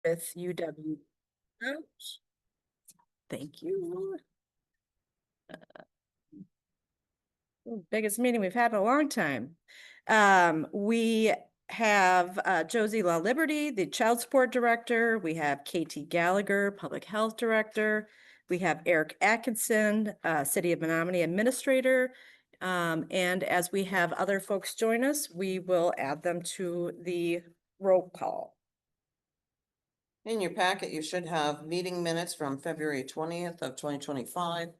with UW. Ouch. Thank you. Biggest meeting we've had in a long time. We have Josie Law Liberty, the Child Support Director. We have Katie Gallagher, Public Health Director. We have Eric Atkinson, City of Menominee Administrator. And as we have other folks join us, we will add them to the roll call. In your packet, you should have meeting minutes from February 20th of 2025. If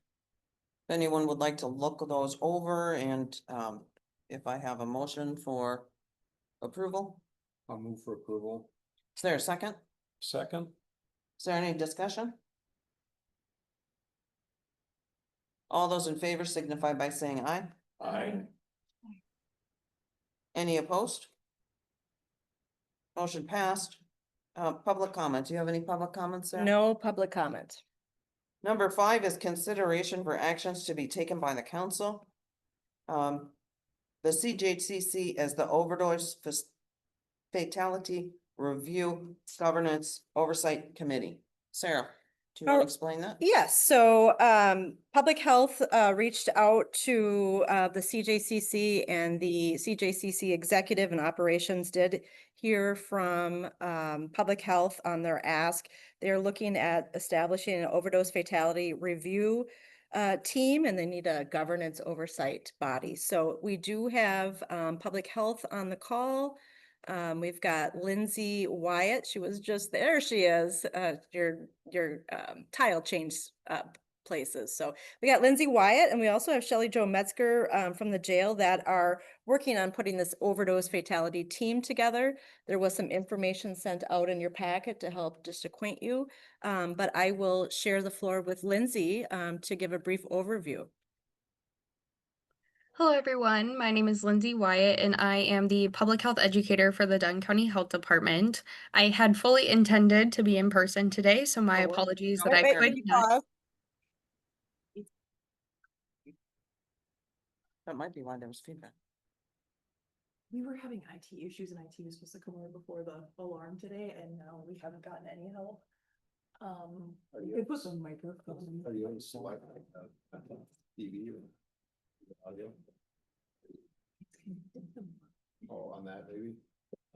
anyone would like to look those over and if I have a motion for approval, I'll move for approval. is there a second? Second. Is there any discussion? All those in favor signify by saying aye. Aye. Any opposed? Motion passed. Public comment. Do you have any public comments there? No public comment. Number 5 is consideration for actions to be taken by the council. The CJCC as the overdose fatality review governance oversight committee. Sarah, do you want to explain that? Yes, so Public Health reached out to the CJCC, and the CJCC executive and operations did hear from Public Health on their ask. They're looking at establishing an overdose fatality review team, and they need a governance oversight body. So we do have Public Health on the call. We've got Lindsay Wyatt. She was just there. She is. Your tile changed places. So we got Lindsay Wyatt, and we also have Shelley Jo Metzger from the jail that are working on putting this overdose fatality team together. There was some information sent out in your packet to help just acquaint you, but I will share the floor with Lindsay to give a brief overview. Hello, everyone. My name is Lindsay Wyatt, and I am the public health educator for the Dunn County Health Department. I had fully intended to be in person today, so my apologies that I could not. That might be why there was feedback. We were having IT issues, and IT was supposed to come over before the alarm today, and now we haven't gotten any help. We put some microphones. Are you on the slide? TV or audio? Oh, on that maybe?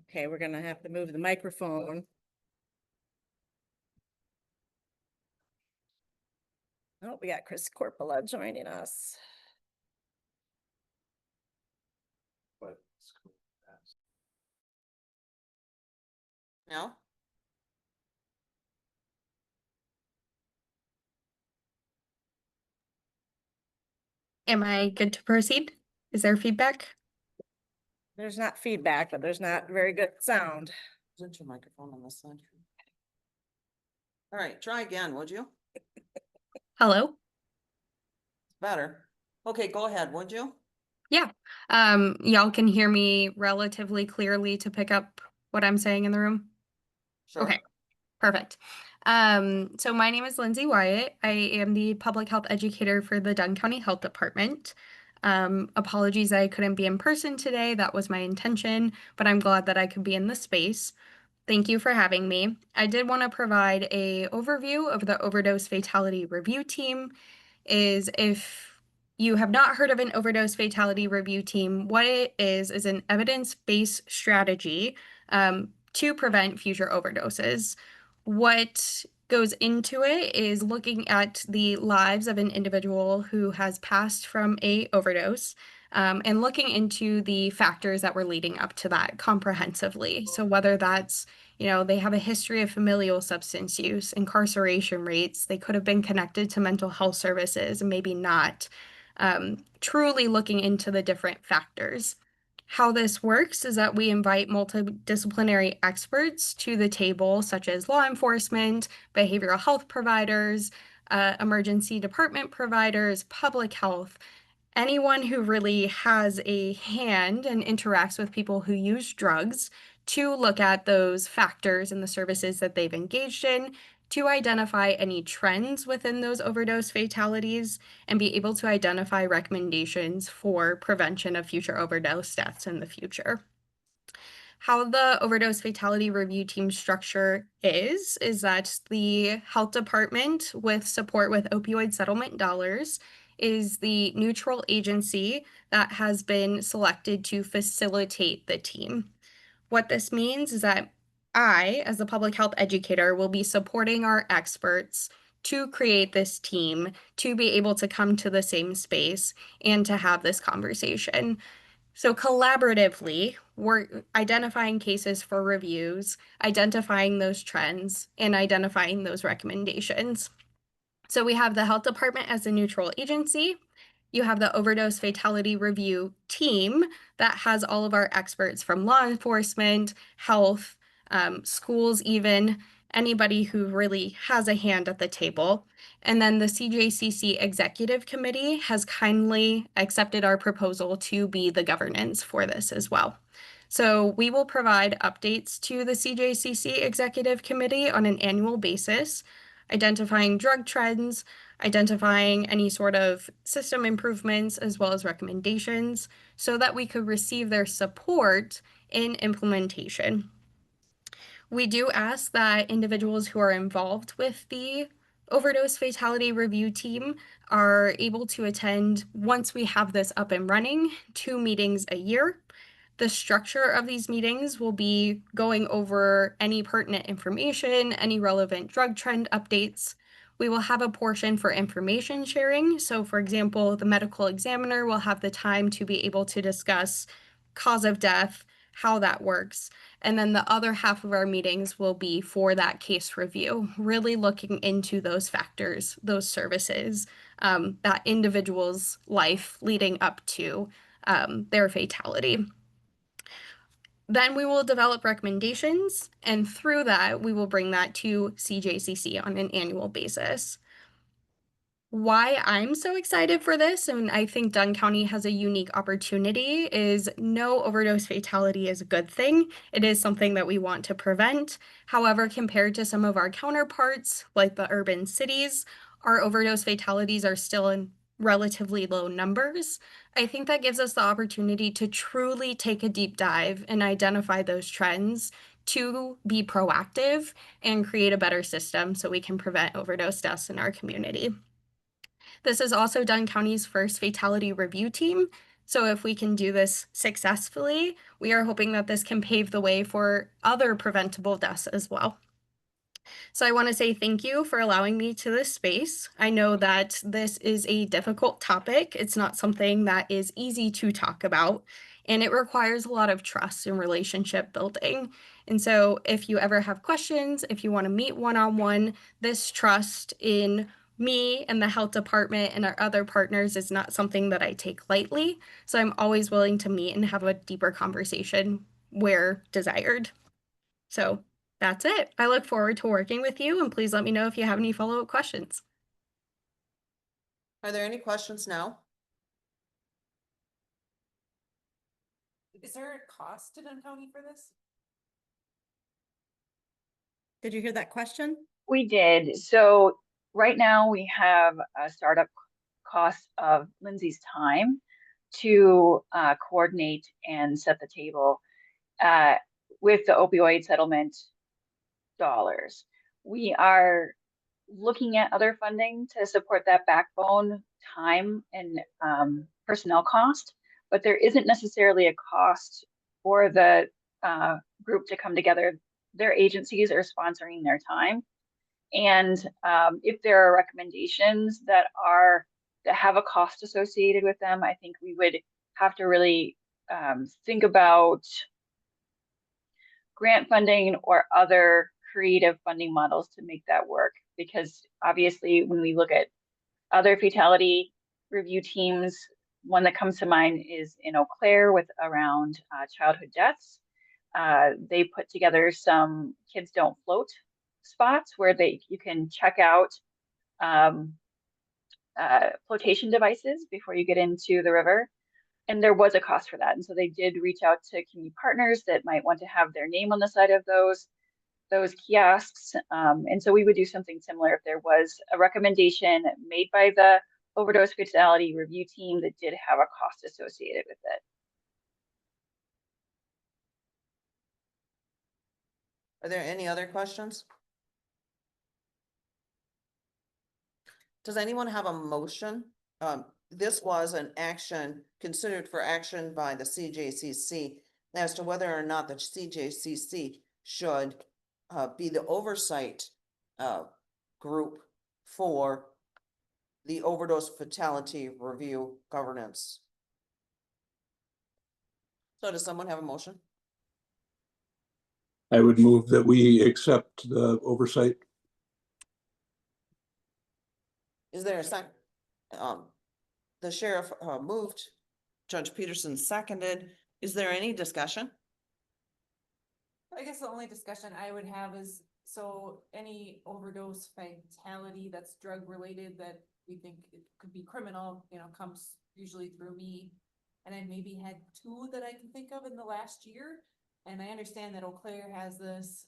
Okay, we're gonna have to move the microphone. Oh, we got Chris Corpola joining us. But No? Am I good to proceed? Is there feedback? There's not feedback, but there's not very good sound. Isn't your microphone on this side? All right, try again, would you? Hello? Better. Okay, go ahead, would you? Yeah. Y'all can hear me relatively clearly to pick up what I'm saying in the room? Sure. Okay, perfect. So my name is Lindsay Wyatt. I am the public health educator for the Dunn County Health Department. Apologies I couldn't be in person today. That was my intention, but I'm glad that I could be in the space. Thank you for having me. I did want to provide an overview of the overdose fatality review team. If you have not heard of an overdose fatality review team, what it is an evidence-based strategy to prevent future overdoses. What goes into it is looking at the lives of an individual who has passed from a overdose and looking into the factors that were leading up to that comprehensively. So whether that's, they have a history of familial substance use, incarceration rates, they could have been connected to mental health services and maybe not, truly looking into the different factors. How this works is that we invite multidisciplinary experts to the table, such as law enforcement, behavioral health providers, emergency department providers, public health, anyone who really has a hand and interacts with people who use drugs to look at those factors and the services that they've engaged in, to identify any trends within those overdose fatalities and be able to identify recommendations for prevention of future overdose deaths in the future. How the overdose fatality review team structure is that the health department, with support with opioid settlement dollars, is the neutral agency that has been selected to facilitate the team. What this means is that I, as a public health educator, will be supporting our experts to create this team, to be able to come to the same space and to have this conversation. So collaboratively, we're identifying cases for reviews, identifying those trends, and identifying those recommendations. So we have the health department as a neutral agency. You have the overdose fatality review team that has all of our experts from law enforcement, health, schools, even anybody who really has a hand at the table. And then the CJCC Executive Committee has kindly accepted our proposal to be the governance for this as well. So we will provide updates to the CJCC Executive Committee on an annual basis, identifying drug trends, identifying any sort of system improvements, as well as recommendations, so that we could receive their support in implementation. We do ask that individuals who are involved with the overdose fatality review team are able to attend, once we have this up and running, 2 meetings a year. The structure of these meetings will be going over any pertinent information, any relevant drug trend updates. We will have a portion for information sharing. So, for example, the medical examiner will have the time to be able to discuss cause of death, how that works. And then the other half of our meetings will be for that case review, really looking into those factors, those services, that individual's life leading up to their fatality. Then we will develop recommendations, and through that, we will bring that to CJCC on an annual basis. Why I'm so excited for this, and I think Dunn County has a unique opportunity, is no overdose fatality is a good thing. It is something that we want to prevent. However, compared to some of our counterparts, like the urban cities, our overdose fatalities are still in relatively low numbers. I think that gives us the opportunity to truly take a deep dive and identify those trends to be proactive and create a better system so we can prevent overdose deaths in our community. This is also Dunn County's first fatality review team. So if we can do this successfully, we are hoping that this can pave the way for other preventable deaths as well. So I want to say thank you for allowing me to this space. I know that this is a difficult topic. It's not something that is easy to talk about, and it requires a lot of trust and relationship building. And so if you ever have questions, if you want to meet one-on-one, this trust in me and the health department and our other partners is not something that I take lightly. So I'm always willing to meet and have a deeper conversation where desired. So that's it. I look forward to working with you, and please let me know if you have any follow-up questions. Are there any questions now? Is there a cost to Dunn County for this? Did you hear that question? We did. So right now we have a startup cost of Lindsay's time to coordinate and set the table with the opioid settlement dollars. We are looking at other funding to support that backbone time and personnel cost, but there isn't necessarily a cost for the group to come together. Their agencies are sponsoring their time. And if there are recommendations that have a cost associated with them, I think we would have to really think about grant funding or other creative funding models to make that work. Because obviously, when we look at other fatality review teams, one that comes to mind is in Eau Claire with around childhood deaths. They put together some Kids Don't Float spots where you can check out flotation devices before you get into the river. And there was a cost for that. And so they did reach out to community partners that might want to have their name on the side of those kiosks. And so we would do something similar if there was a recommendation made by the overdose fatality review team that did have a cost associated with it. Are there any other questions? Does anyone have a motion? This was an action considered for action by the CJCC as to whether or not the CJCC should be the oversight group for the overdose fatality review governance. So does someone have a motion? I would move that we accept the oversight. Is there a second? The sheriff moved, Judge Peterson seconded. Is there any discussion? I guess the only discussion I would have is, so any overdose fatality that's drug related that we think it could be criminal, you know, comes usually through me. And I maybe had 2 that I can think of in the last year. And I understand that Eau Claire has this,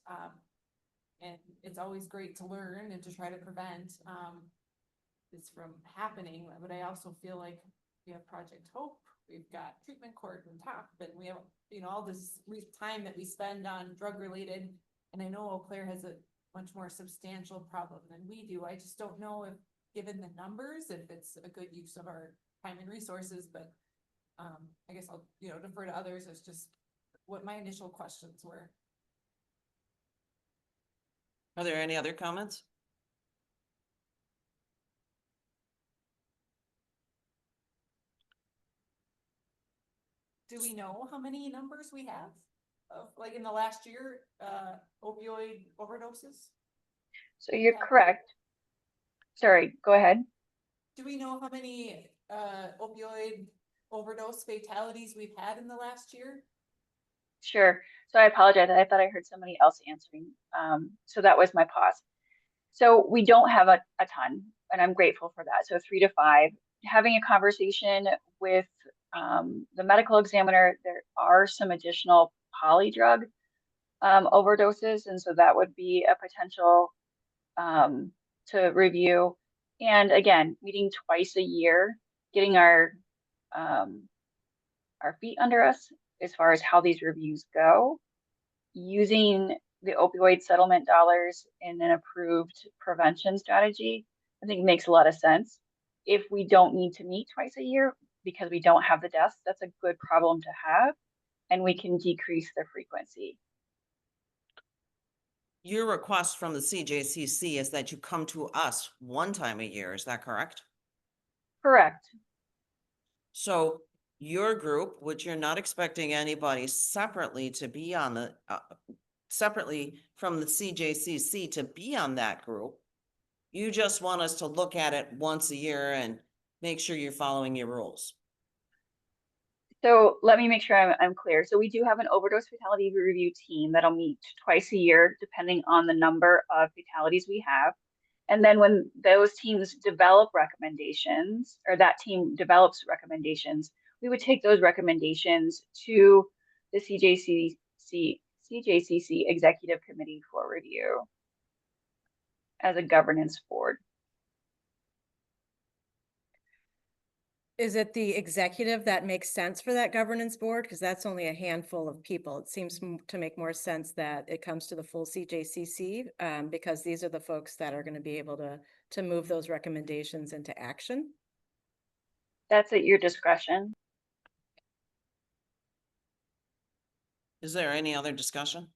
and it's always great to learn and to try to prevent, this from happening, but I also feel like we have Project Hope, we've got treatment court and TOP, and we have, you know, all this time that we spend on drug related. And I know Eau Claire has a much more substantial problem than we do. I just don't know if, given the numbers, if it's a good use of our time and resources, but I guess I'll, you know, defer to others. It's just what my initial questions were. Are there any other comments? Do we know how many numbers we have of, like, in the last year, opioid overdoses? So you're Yeah. correct. Sorry, go ahead. Do we know how many opioid overdose fatalities we've had in the last year? Sure. So I apologize. I thought I heard somebody else answering. So that was my pause. So we don't have a ton, and I'm grateful for that. So 3 to 5. Having a conversation with the medical examiner, there are some additional polydrug overdoses, and so that would be a potential to review. And again, meeting twice a year, getting our feet under us as far as how these reviews go, using the opioid settlement dollars in an approved prevention strategy, I think makes a lot of sense. If we don't need to meet twice a year because we don't have the deaths, that's a good problem to have, and we can decrease the frequency. Your request from the CJCC is that you come to us 1 time a year, is that correct? Correct. So your group, which you're not expecting anybody separately to be on the, separately from the CJCC to be on that group, you just want us to look at it once a year and make sure you're following your rules. So let me make sure I'm clear. So we do have an overdose fatality review team that'll meet twice a year, depending on the number of fatalities we have. And then when those teams develop recommendations, or that team develops recommendations, we would take those recommendations to the CJCC Executive Committee for review as a governance board. Is it the executive that makes sense for that governance board? Because that's only a handful of people. It seems to make more sense that it comes to the full CJCC, because these are the folks that are going to be able to move those recommendations into action. That's at your discretion. Is there any other discussion?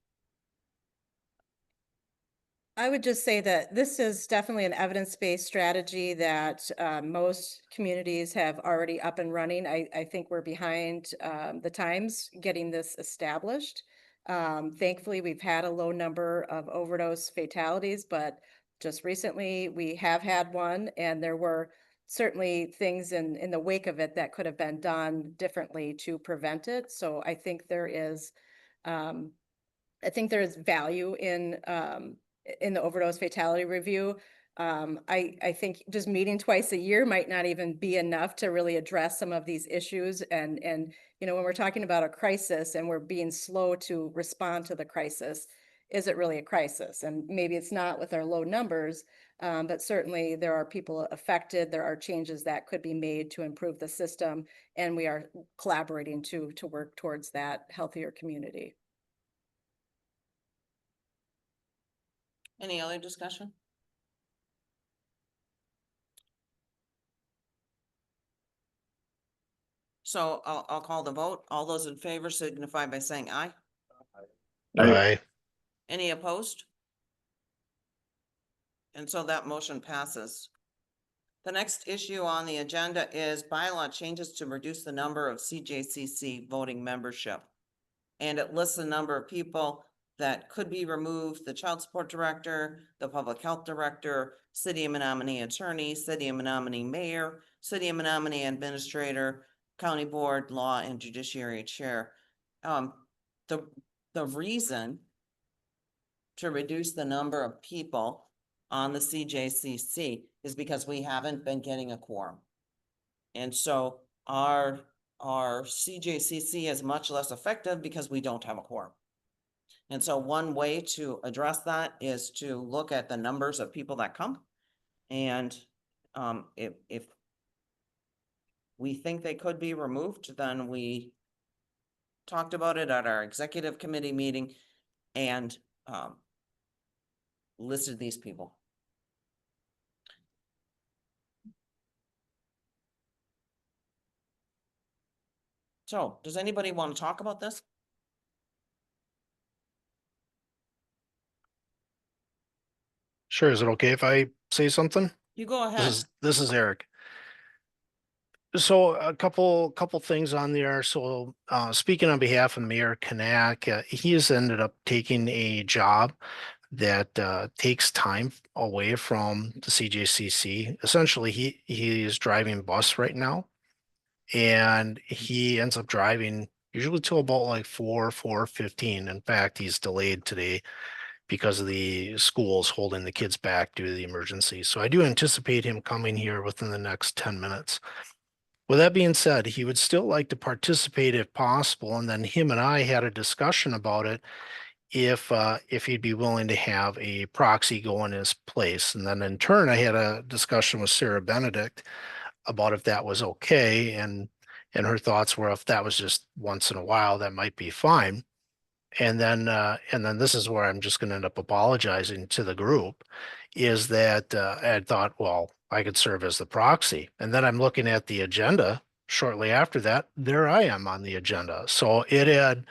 I would just say that this is definitely an evidence-based strategy that most communities have already up and running. I think we're behind the times getting this established. Thankfully, we've had a low number of overdose fatalities, but just recently we have had one, and there were certainly things in the wake of it that could have been done differently to prevent it. So I think there is value in the overdose fatality review. I think just meeting twice a year might not even be enough to really address some of these issues. And you know, when we're talking about a crisis and we're being slow to respond to the crisis, is it really a crisis? And maybe it's not with our low numbers, but certainly there are people affected. There are changes that could be made to improve the system, and we are collaborating to work towards that healthier community. Any other discussion? So I'll call the vote. All those in favor signify by saying aye. Aye. Any opposed? And so that motion passes. The next issue on the agenda is bylaw changes to reduce the number of CJCC voting membership. And it lists the number of people that could be removed: the child support director, the public health director, city of Menominee attorney, city of Menominee mayor, city of Menominee administrator, county board, law and judiciary chair. The reason to reduce the number of people on the CJCC is because we haven't been getting a quorum. And so our CJCC is much less effective because we don't have a quorum. And so one way to address that is to look at the numbers of people that come. And if we think they could be removed, then we talked about it at our executive committee meeting and listed these people. So, does anybody want to talk about this? Sure. Is it okay if I say something? You go ahead. This is Eric. So a couple things on there. So speaking on behalf of Mayor Kanak, he has ended up taking a job that takes time away from the CJCC. Essentially, he is driving bus right now, and he ends up driving usually till about like 4:15. In fact, he's delayed today because of the schools holding the kids back due to the emergency. So I do anticipate him coming here within the next 10 minutes. With that being said, he would still like to participate if possible, and then him and I had a discussion about it if he'd be willing to have a proxy go in his place. And then in turn, I had a discussion with Sarah Benedict about if that was okay, and her thoughts were if that was just once in a while, that might be fine. And then this is where I'm just going to end up apologizing to the group, is that I had thought, well, I could serve as the proxy. And then I'm looking at the agenda shortly after that. There I am on the agenda. So it had,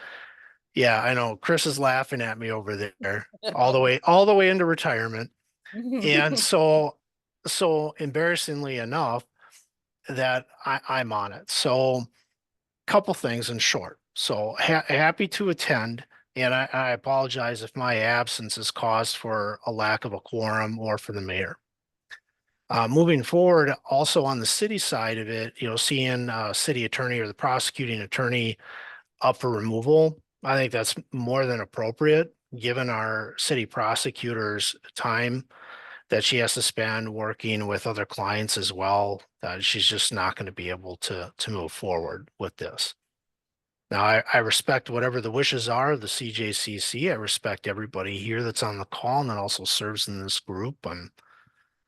yeah, I know Chris is laughing at me over there all the way into retirement. And so embarrassingly enough that I'm on it. So couple things in short. So happy to attend. And I apologize if my absence is caused for a lack of a quorum or for the mayor. Moving forward, also on the city side of it, seeing city attorney or the prosecuting attorney up for removal, I think that's more than appropriate given our city prosecutor's time that she has to spend working with other clients as well. She's just not going to be able to move forward with this. Now, I respect whatever the wishes are of the CJCC. I respect everybody here that's on the call and that also serves in this group.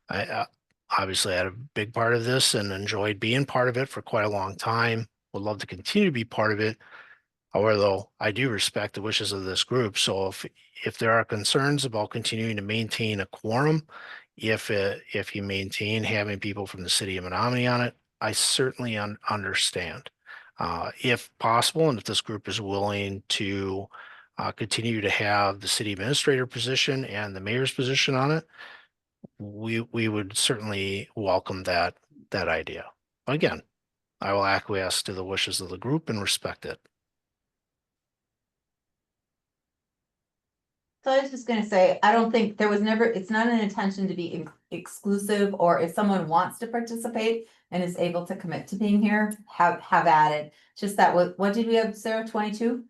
I obviously had a big part of this and enjoyed being part of it for quite a long time. Would love to continue to be part of it. However, though, I do respect the wishes of this group. So if there are concerns about continuing to maintain a quorum, if you maintain having people from the city of Menominee on it, I certainly understand. If possible, and if this group is willing to continue to have the city administrator position and the mayor's position on it, we would certainly welcome that idea. Again, I will acquiesce to the wishes of the group and respect it. So I was just gonna say, I don't think there was never, it's not an intention to be exclusive, or if someone wants to participate and is able to commit to being here, have at it. Just that, what did we have, Sarah, 22?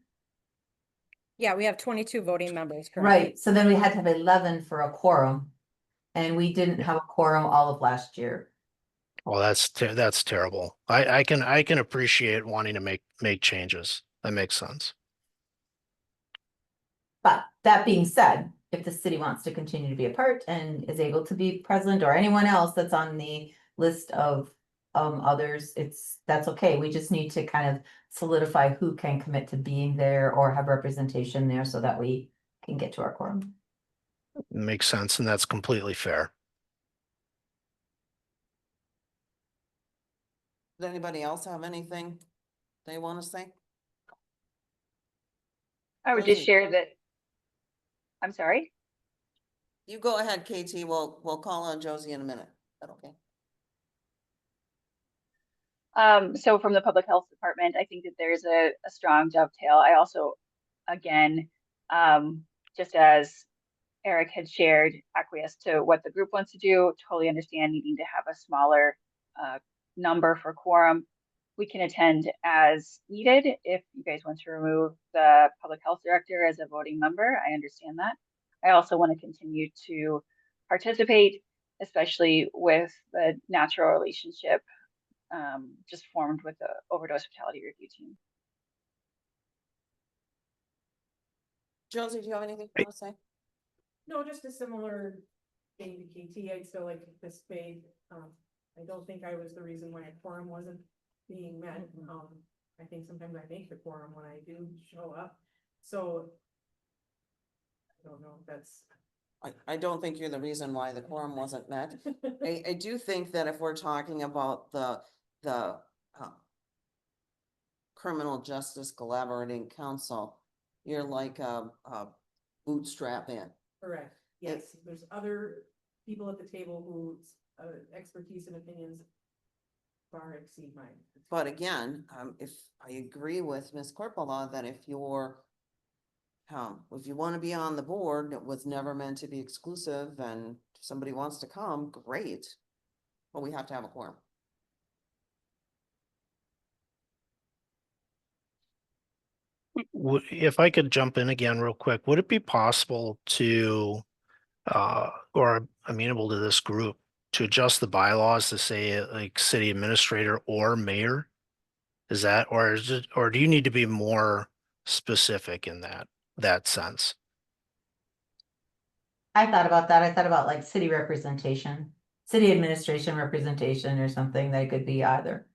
Yeah, we have 22 voting members currently. Right, so then we had to have 11 for a quorum. And we didn't have a quorum all of last year. Well, that's terrible. I can appreciate wanting to make changes. That makes sense. But that being said, if the city wants to continue to be a part and is able to be present, or anyone else that's on the list of others, that's okay. We just need to kind of solidify who can commit to being there or have representation there so that we can get to our quorum. Makes sense, and that's completely fair. Does anybody else have anything they want to say? I would just Rosie. share that. I'm sorry. You go ahead, KT. We'll call on Josie in a minute. Is that okay? So from the public health department, I think that there's a strong dovetail. I also, again, just as Eric had shared, acquiesce to what the group wants to do, totally understand needing to have a smaller number for quorum. We can attend as needed. If you guys want to remove the public health director as a voting member, I understand that. I also want to continue to participate, especially with the natural relationship just formed with the overdose fatality review team. Josie, do you have anything you want to say? No, just a similar thing to KT. I'd still like to participate. I don't think I was the reason why a quorum wasn't being met. I think sometimes I make the quorum when I do show up. So I don't know if that's. I don't think you're the reason why the quorum wasn't met. I do think that if we're talking about the Criminal Justice Collaborating Council, you're like a bootstrap in. Correct. Yes, there's other people at the table whose expertise and opinions far exceed mine. But again, if I agree with Ms. Corpola that if you want to be on the board, it was never meant to be exclusive, and if somebody wants to come, great. But we have to have a quorum. If I could jump in again real quick, would it be possible to, or amenable to this group, to adjust the bylaws to say like city administrator or mayor? Is that, or is it, or do you need to be more specific in that sense? I thought about that. I thought about like city representation, city administration representation or something that could be either.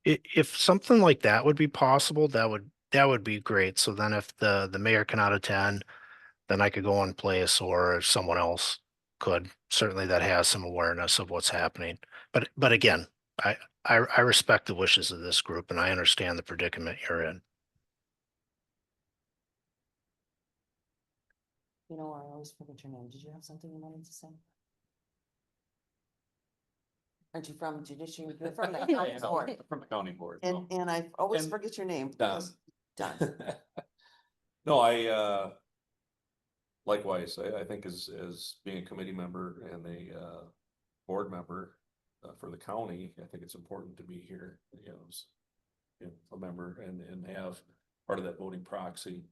If something like that would be possible, that would be great. So then if the mayor cannot attend, then I could go and place, or if someone else could, certainly that has some awareness of what's happening. But again, I respect the wishes of this group and I understand the predicament you're in. You know, I always forget your name. Did you have something you wanted to say? Aren't you from judiciary? You're from the county board. From the county board. And I always And forget your name. Dunn. Done. No, I likewise, I think as being a committee member and a board member for the county, I think it's important to be here, as a member and have part of that voting proxy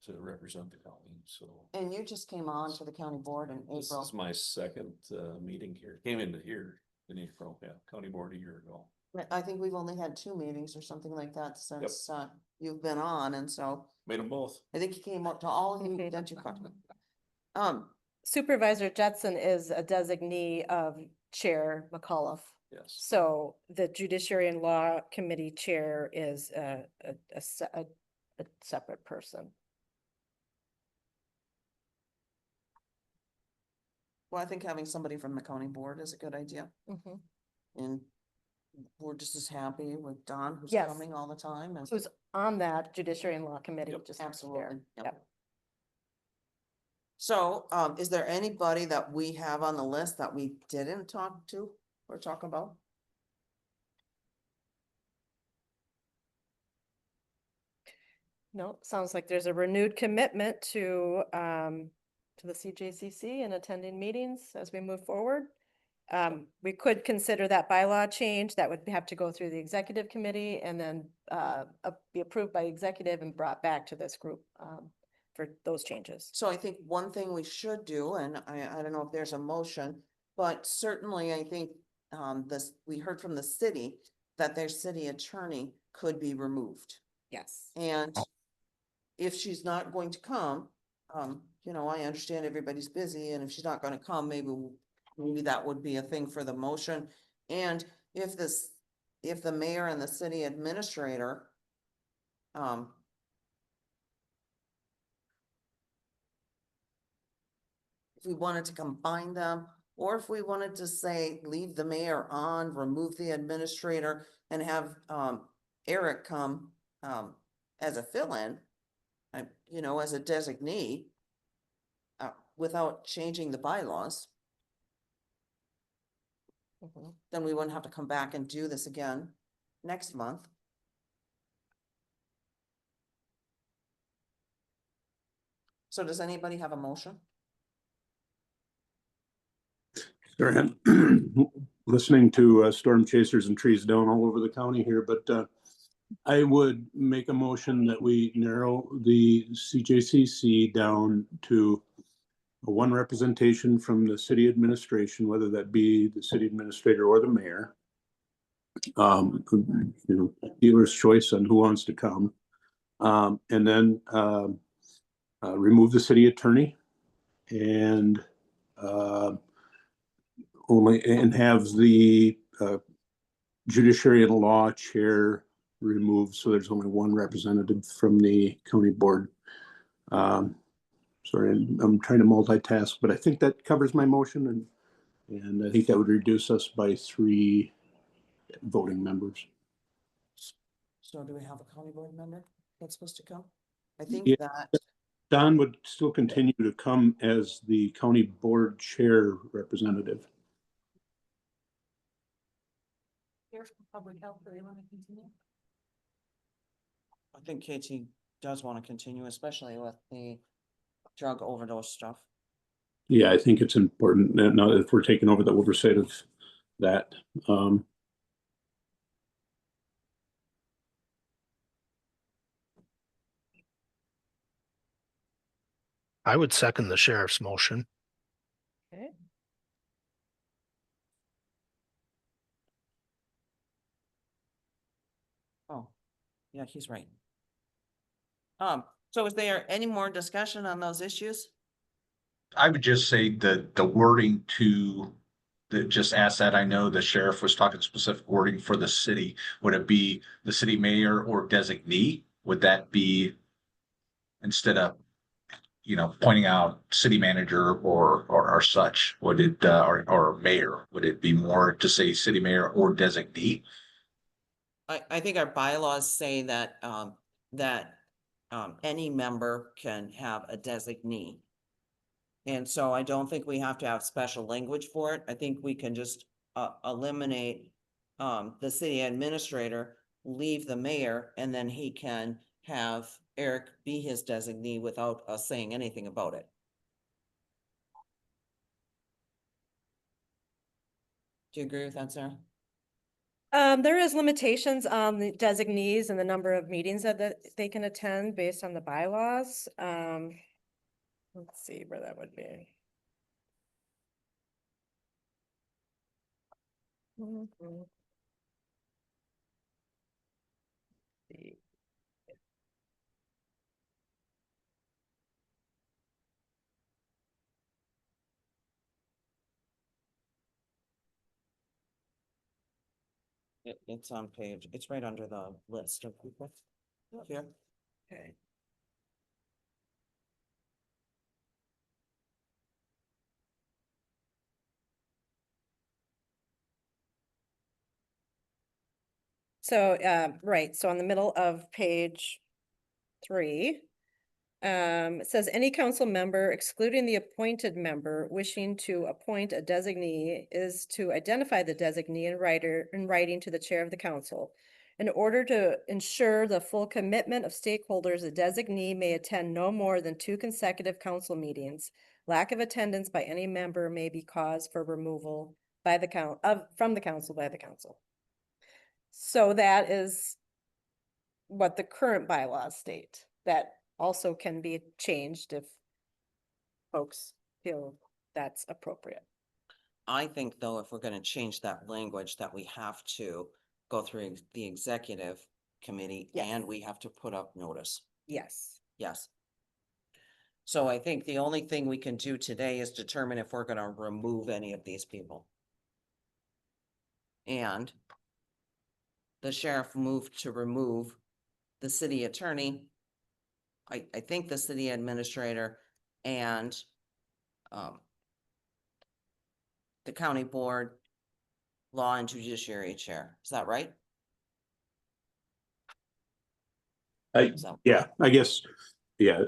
to represent the county. So. And you just came on to the county board in This April. is my second meeting here. Came into here in April, county board a year ago. I think we've only had 2 meetings or something like that since you've been on, and so Made them both. I think you came up to all of you that you caught. Supervisor Jetson is a designee of Chair McAuliffe. Yes. So the Judiciary and Law Committee Chair is a separate person. Well, I think having somebody from the county board is a good idea, and we're just as happy with Don, who's Yes. coming all the time. Who's on that Judiciary and Law Committee? Yep. Just Absolutely. there. Yep. So, is there anybody that we have on the list that we didn't talk to or talk about? No, sounds like there's a renewed commitment to the CJCC and attending meetings as we move forward. We could consider that bylaw change. That would have to go through the executive committee and then be approved by executive and brought back to this group for those changes. So I think one thing we should do, and I don't know if there's a motion, but certainly I think we heard from the city that their city attorney could be removed. Yes. And if she's not going to come, I understand everybody's busy, and if she's not gonna come, maybe that would be a thing for the motion. And if the mayor and the city administrator if we wanted to combine them, or if we wanted to say, leave the mayor on, remove the administrator, and have, Eric come, as a fill-in, you know, as a designee, without changing the bylaws. Then we wouldn't have to come back and do this again next month. So does anybody have a motion? Sorry, I'm listening to storm chasers and trees down all over the county here, but I would make a motion that we narrow the CJCC down to one representation from the city administration, whether that be the city administrator or the mayor. You know, dealer's choice on who wants to come. And then remove the city attorney and only and have the judiciary and law chair removed, so there's only one representative from the county board. Sorry, I'm trying to multitask, but I think that covers my motion, and I think that would reduce us by 3 voting members. So do we have a county board member that's supposed to come? I think Yeah. that, Don would still continue to come as the county board chair representative. Here from public health, do they want to continue? I think KT does want to continue, especially with the drug overdose stuff. Yeah, I think it's important that now if we're taking over the oversight of that. I would second the sheriff's motion. Okay. Oh, yeah, he's right. So is there any more discussion on those issues? I would just say that the wording to just ask that. I know the sheriff was talking specific wording for the city. Would it be the city mayor or designee? Would that be instead of, you know, pointing out city manager or such? Would it or mayor? Would it be more to say city mayor or designee? I think our bylaws say that, any member can have a designee. And so I don't think we have to have special language for it. I think we can just, eliminate, the city administrator, leave the mayor, and then he can have Eric be his designee without us saying anything about it. Do you agree with that, Sarah? There is limitations on the designees and the number of meetings that they can attend based on the bylaws. Let's see where that would be. Mhm. See. It's on page, it's right under the list of people here. Okay. So, right, so on the middle of page 3, it says any council member excluding the appointed member wishing to appoint a designee is to identify the designee in writing to the chair of the council. In order to ensure the full commitment of stakeholders, the designee may attend no more than 2 consecutive council meetings. Lack of attendance by any member may be cause for removal by the from the council by the council. So that is what the current bylaws state. That also can be changed if folks feel that's appropriate. I think though, if we're gonna change that language, that we have to go through the executive committee Yes. and we have to put up notice. Yes. Yes. So I think the only thing we can do today is determine if we're gonna remove any of these people. And the sheriff moved to remove the city attorney. I think the city administrator and the county board, law and judiciary chair. Is that right? So- Yeah, I guess, yeah.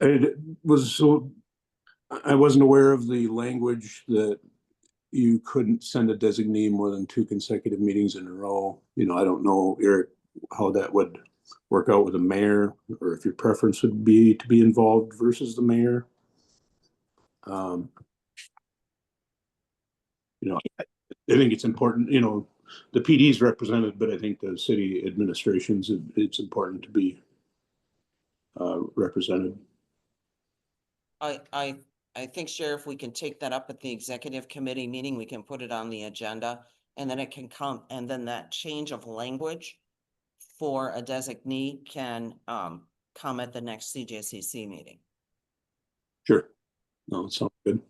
It was, so I wasn't aware of the language that you couldn't send a designee more than 2 consecutive meetings in a row. You know, I don't know, Eric, how that would work out with the mayor, or if your preference would be to be involved versus the mayor. You know, I think it's important, you know, the PD is represented, but I think the city administrations, it's important to be represented. I think, Sheriff, we can take that up at the executive committee meeting. We can put it on the agenda, and then it can come, and then that change of language for a designee can come at the next CJCC meeting. Sure. No, it sounds good.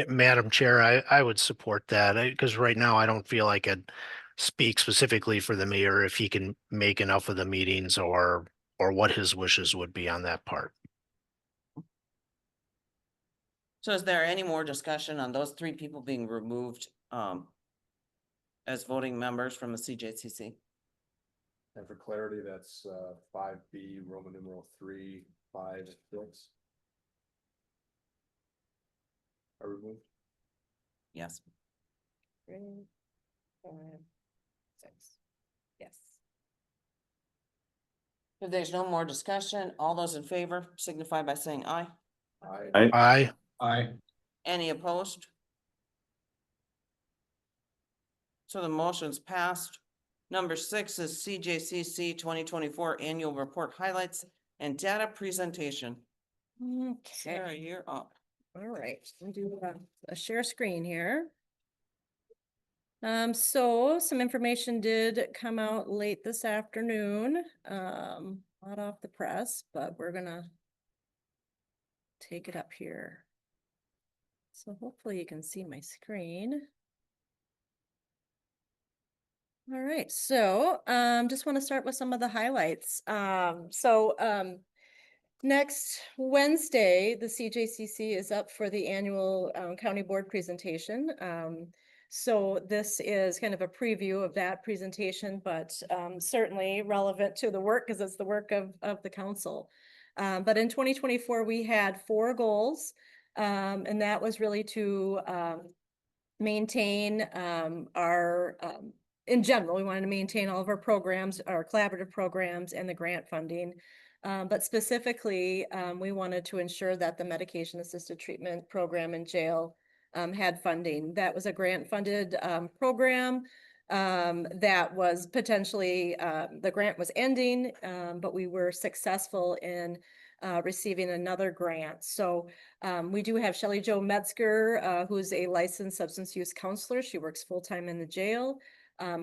Madam Chair, I would support that because right now I don't feel I could speak specifically for the mayor if he can make enough of the meetings or what his wishes would be on that part. So is there any more discussion on those 3 people being removed as voting members from the CJCC? And for clarity, that's 5B, Roman numeral 3, 5, 6. Are removed? Yes. 3, 5, 6. Yes. If there's no more discussion, all those in favor signify by saying aye. Aye. Aye. Any opposed? So the motion's passed. Number 6 is CJCC 2024 Annual Report Highlights and Data Presentation. Sarah, Okay, you're up. all right, we'll do a share screen here. So some information did come out late this afternoon, hot off the press, but we're gonna take it up here. So hopefully you can see my screen. All right, so just want to start with some of the highlights. Next Wednesday, the CJCC is up for the annual county board presentation. So this is kind of a preview of that presentation, but certainly relevant to the work because it's the work of the council. But in 2024, we had 4 goals, and that was really to maintain our in general, we wanted to maintain all of our programs, our collaborative programs and the grant funding. But specifically, we wanted to ensure that the medication assisted treatment program in jail had funding. That was a grant funded program that was potentially, the grant was ending, but we were successful in receiving another grant. So we do have Shelley Jo Metzger, who's a licensed substance use counselor. She works full-time in the jail.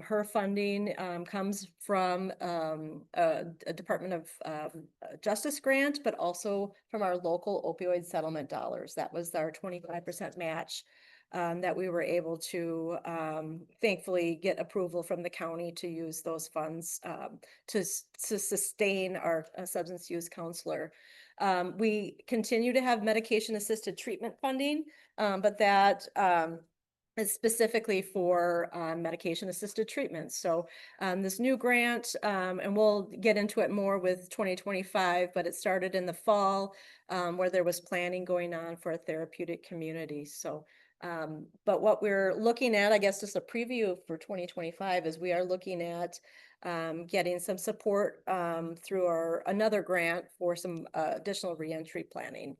Her funding comes from a Department of Justice grant, but also from our local opioid settlement dollars. That was our 25% match that we were able to thankfully get approval from the county to use those funds to sustain our substance use counselor. We continue to have medication assisted treatment funding, but that is specifically for medication assisted treatment. So this new grant, and we'll get into it more with 2025, but it started in the fall where there was planning going on for a therapeutic community. So, but what we're looking at, I guess just a preview for 2025 is we are looking at getting some support through another grant for some additional reentry planning.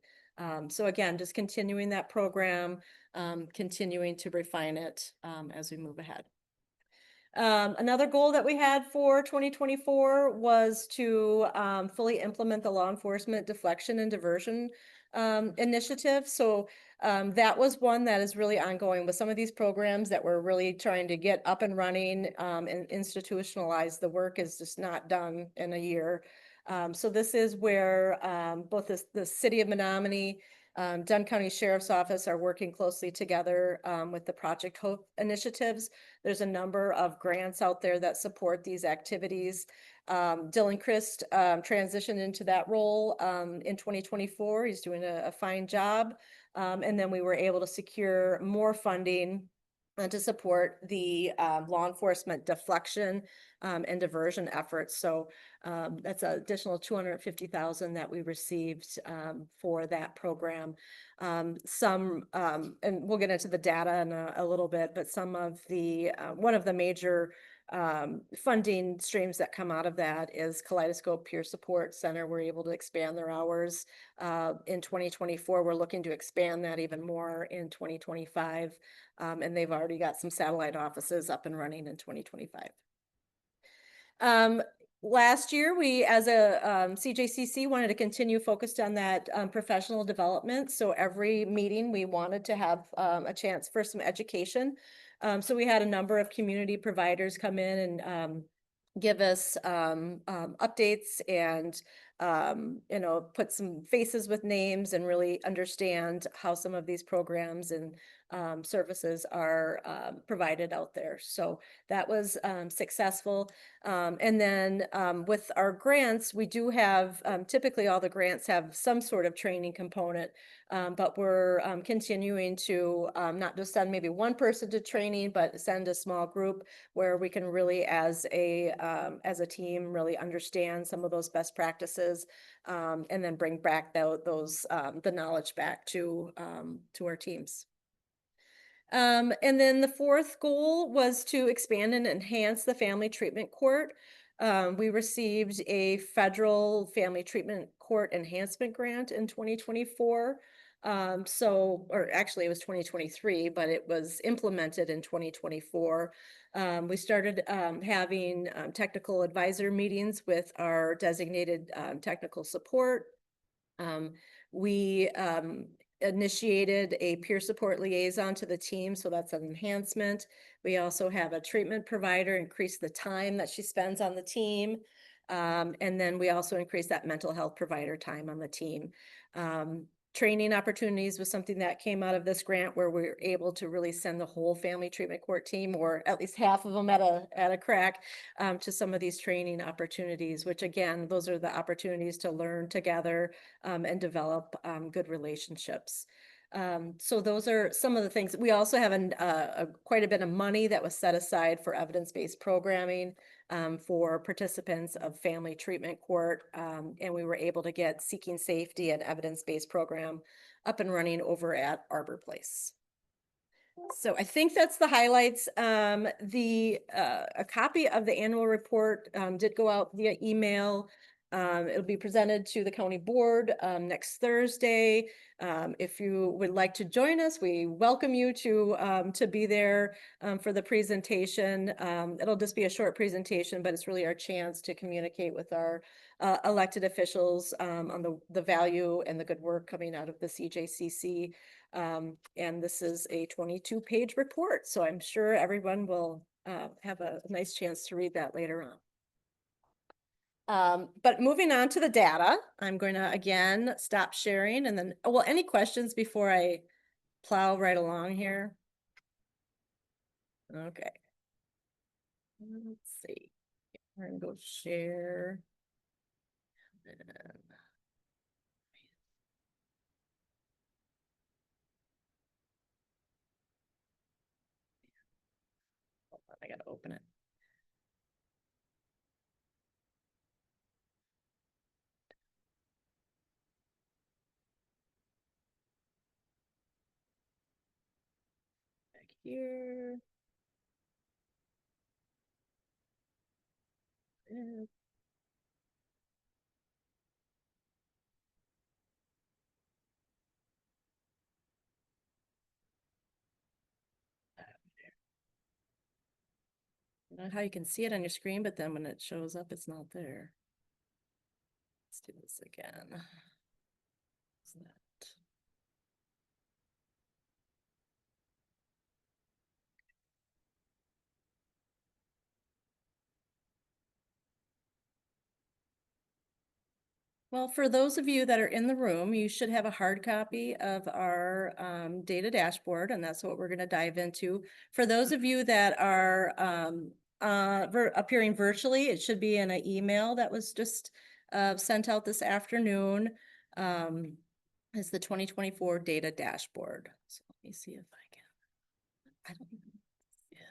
So again, just continuing that program, continuing to refine it as we move ahead. Another goal that we had for 2024 was to fully implement the law enforcement deflection and diversion initiative. So that was one that is really ongoing with some of these programs that we're really trying to get up and running and institutionalize. The work is just not done in a year. So this is where both the city of Menominee, Dunn County Sheriff's Office are working closely together with the Project Hope initiatives. There's a number of grants out there that support these activities. Dylan Christ transitioned into that role in 2024. He's doing a fine job. And then we were able to secure more funding to support the law enforcement deflection and diversion efforts. So that's an additional 250,000 that we received for that program. And we'll get into the data in a little bit, but some of the one of the major funding streams that come out of that is Kaleidoscope Peer Support Center. We're able to expand their hours in 2024. We're looking to expand that even more in 2025. And they've already got some satellite offices up and running in 2025. Last year, we, as a CJCC, wanted to continue focused on that professional development. So every meeting, we wanted to have a chance for some education. So we had a number of community providers come in and give us updates and put some faces with names and really understand how some of these programs and services are provided out there. So that was successful. And then with our grants, we do have, typically all the grants have some sort of training component, but we're continuing to not just send maybe one person to training, but send a small group where we can really, as a team, really understand some of those best practices, and then bring back the knowledge back to our teams. And then the fourth goal was to expand and enhance the family treatment court. We received a federal family treatment court enhancement grant in 2024. Or actually it was 2023, but it was implemented in 2024. We started having technical advisor meetings with our designated technical support. We initiated a peer support liaison to the team, so that's an enhancement. We also have a treatment provider, increase the time that she spends on the team. And then we also increased that mental health provider time on the team. Training opportunities was something that came out of this grant where we were able to really send the whole family treatment court team, or at least half of them at a crack, to some of these training opportunities, which again, those are the opportunities to learn together and develop good relationships. So those are some of the things. We also have quite a bit of money that was set aside for evidence-based programming for participants of family treatment court. And we were able to get Seeking Safety and evidence-based program up and running over at Arbor Place. So I think that's the highlights. A copy of the annual report did go out via email. It'll be presented to the county board next Thursday. If you would like to join us, we welcome you to be there for the presentation. It'll just be a short presentation, but it's really our chance to communicate with our elected officials on the value and the good work coming out of the CJCC. And this is a 22-page report, so I'm sure everyone will have a nice chance to read that later on. But moving on to the data, I'm going to again stop sharing and then, well, any questions before I plow right along here? Okay. Let's see. We're gonna go share. Hold on, I gotta open it. Here. I don't know how you can see it on your screen, but then when it shows up, it's not there. Let's do this again. What's that? Well, for those of you that are in the room, you should have a hard copy of our data dashboard, and that's what we're going to dive into. For those of you that are appearing virtually. It should be in an email that was just sent out this afternoon. Is the 2024 data dashboard. So let me see if I can. I don't know. Yes.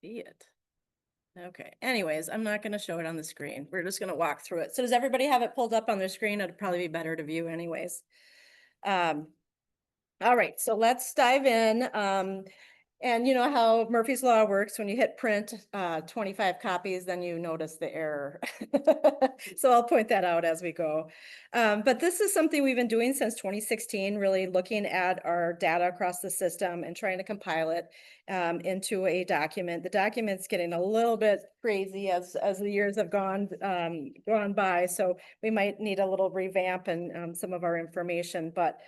See it. Okay, anyways, I'm not gonna show it on the screen. We're just gonna walk through it. So does everybody have it pulled up on their screen? It'd probably be better to view anyways. All right, so let's dive in. And you know how Murphy's Law works, when you hit print 25 copies, then you notice the error. So I'll point that out as we go. But this is something we've been doing since 2016, really looking at our data across the system and trying to compile it into a document. The document's getting a little bit crazy as the years have gone by, so we might need a little revamp in some of our information, but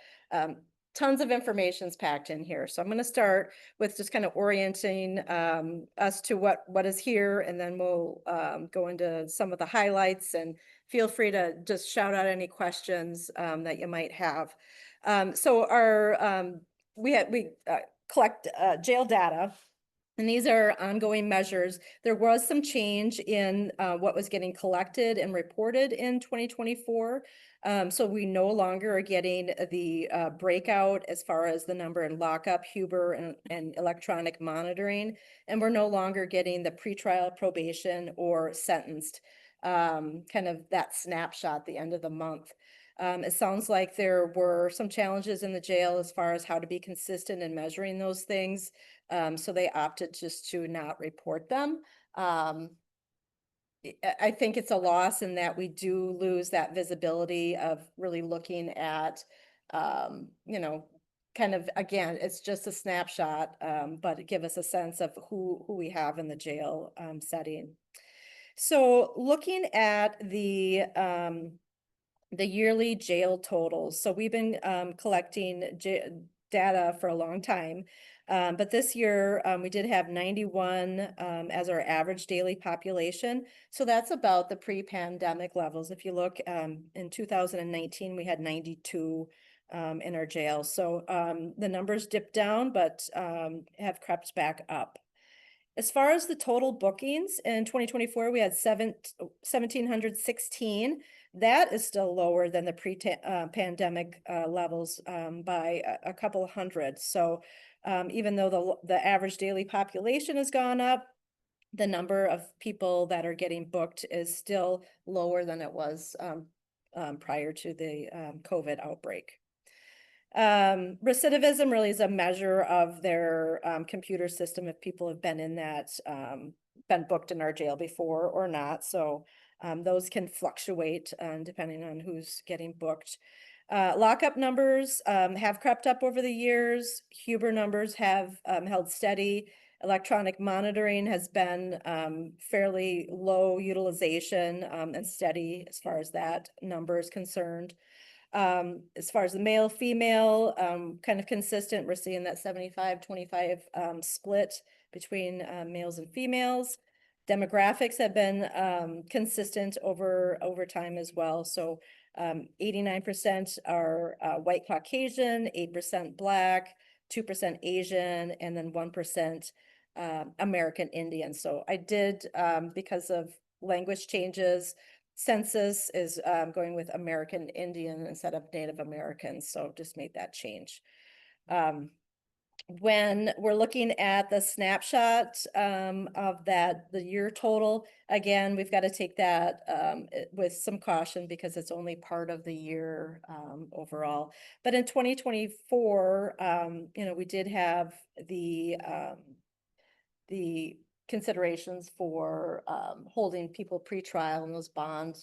tons of information's packed in here. So I'm going to start with just kind of orienting us to what is here, and then we'll go into some of the highlights, and feel free to just shout out any questions that you might have. So we collect jail data, and these are ongoing measures. There was some change in what was getting collected and reported in 2024. So we no longer are getting the breakout as far as the number in lockup, Huber, and electronic monitoring. And we're no longer getting the pretrial, probation, or sentenced, kind of that snapshot at the end of the month. It sounds like there were some challenges in the jail as far as how to be consistent in measuring those things. So they opted just to not report them. I think it's a loss in that we do lose that visibility of really looking at, you know, kind of, again, it's just a snapshot, but give us a sense of who we have in the jail setting. So looking at the yearly jail totals. So we've been collecting data for a long time. But this year we did have 91 as our average daily population. So that's about the pre-pandemic levels. If you look in 2019, we had 92 in our jail. So the numbers dipped down, but have crept back up. As far as the total bookings in 2024, we had 1,716. That is still lower than the pre-pandemic levels by a couple hundred. So even though the average daily population has gone up, the number of people that are getting booked is still lower than it was prior to the COVID outbreak. Recidivism really is a measure of their computer system, if people have been in that, been booked in our jail before or not. So those can fluctuate depending on who's getting booked. Lockup numbers have crept up over the years. Huber numbers have held steady. Electronic monitoring has been fairly low utilization and steady as far as that number is concerned. As far as the male, female, kind of consistent, we're seeing that 75-25 split between males and females. Demographics have been consistent over time as well. So 89% are white Caucasian, 8% Black, 2% Asian, and then 1% American Indian. So I did, because of language changes, census is going with American Indian instead of Native Americans, so just made that change. When we're looking at the snapshot of the year total, again, we've got to take that with some caution because it's only part of the year overall. But in 2024, you know, we did have the considerations for holding people pre-trial, and those bond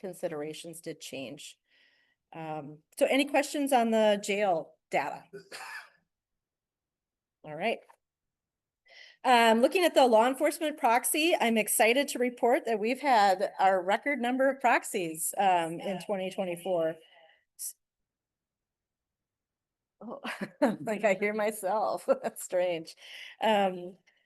considerations did change. So any questions on the jail data? All right. Looking at the law enforcement proxy, I'm excited to report that we've had our record number of proxies in 2024. Oh, like I hear myself. That's strange.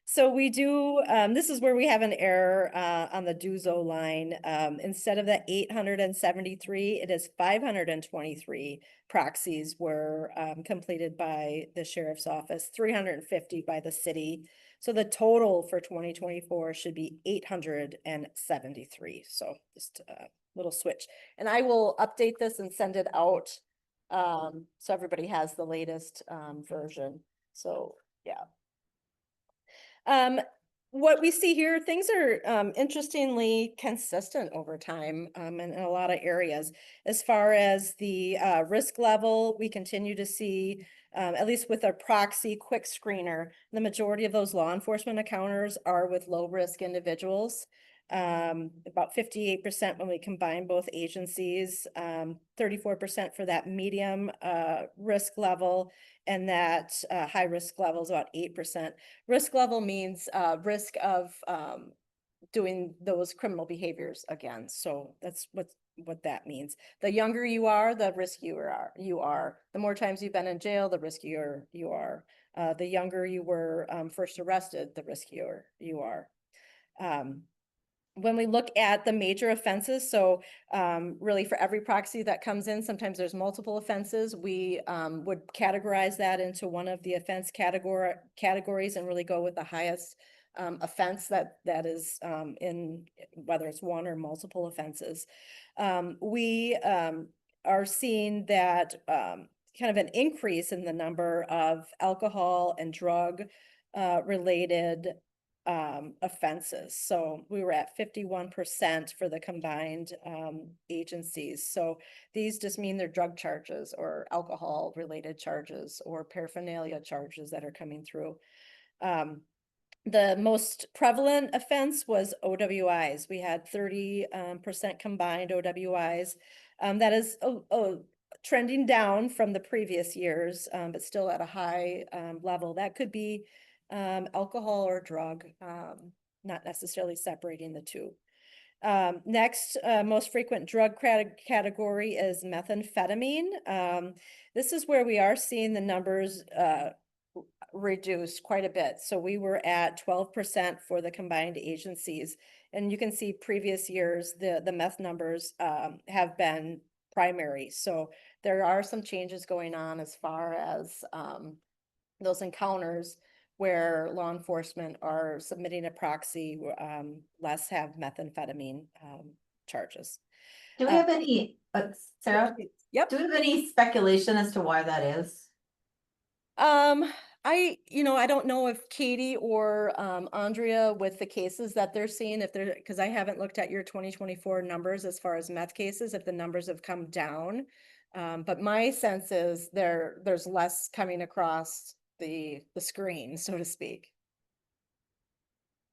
So we do, this is where we have an error on the Duzo line. Instead of the 873, it is 523 proxies were completed by the sheriff's office, 350 by the city. So the total for 2024 should be 873. So just a little switch. And I will update this and send it out so everybody has the latest version. So yeah. What we see here, things are interestingly consistent over time in a lot of areas. As far as the risk level, we continue to see, at least with our proxy quick screener, the majority of those law enforcement encounters are with low risk individuals. About 58% when we combine both agencies, 34% for that medium risk level, and that high risk level is about 8%. Risk level means risk of doing those criminal behaviors again. So that's what that means. The younger you are, the riskier you are. The more times you've been in jail, the riskier you are. The younger you were first arrested, the riskier you are. When we look at the major offenses, so really for every proxy that comes in, sometimes there's multiple offenses. We would categorize that into one of the offense categories and really go with the highest offense that is in, whether it's one or multiple offenses. We are seeing that kind of an increase in the number of alcohol and drug related offenses. So we were at 51% for the combined agencies. So these just mean they're drug charges or alcohol related charges or paraphernalia charges that are coming through. The most prevalent offense was OWIs. We had 30% combined OWIs. That is trending down from the previous years, but still at a high level. That could be alcohol or drug, not necessarily separating the two. Next, most frequent drug category is methamphetamine. This is where we are seeing the numbers reduced quite a bit. So we were at 12% for the combined agencies. And you can see previous years, the meth numbers have been primary. So there are some changes going on as far as those encounters where law enforcement are submitting a proxy, less have methamphetamine charges. Do we have any, Sarah? Yep. Do we have any speculation as to why that is? I don't know if Katie or Andrea with the cases that they're seeing, if they're, because I haven't looked at your 2024 numbers as far as meth cases, if the numbers have come down. But my sense is there's less coming across the screen, so to speak.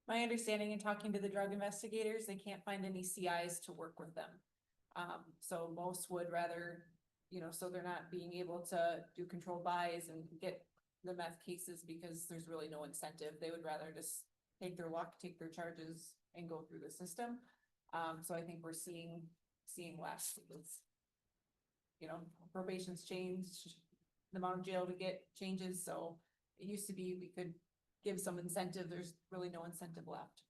My understanding in talking to the drug investigators, they can't find any CIs to work with them. So most would rather, so they're not being able to do controlled buys and get the meth cases because there's really no incentive. They would rather just take their walk, take their charges and go through the system. So I think we're seeing less. Probation's changed, the amount of jail we get changes. So it used to be we could give some incentive. There's really no incentive left.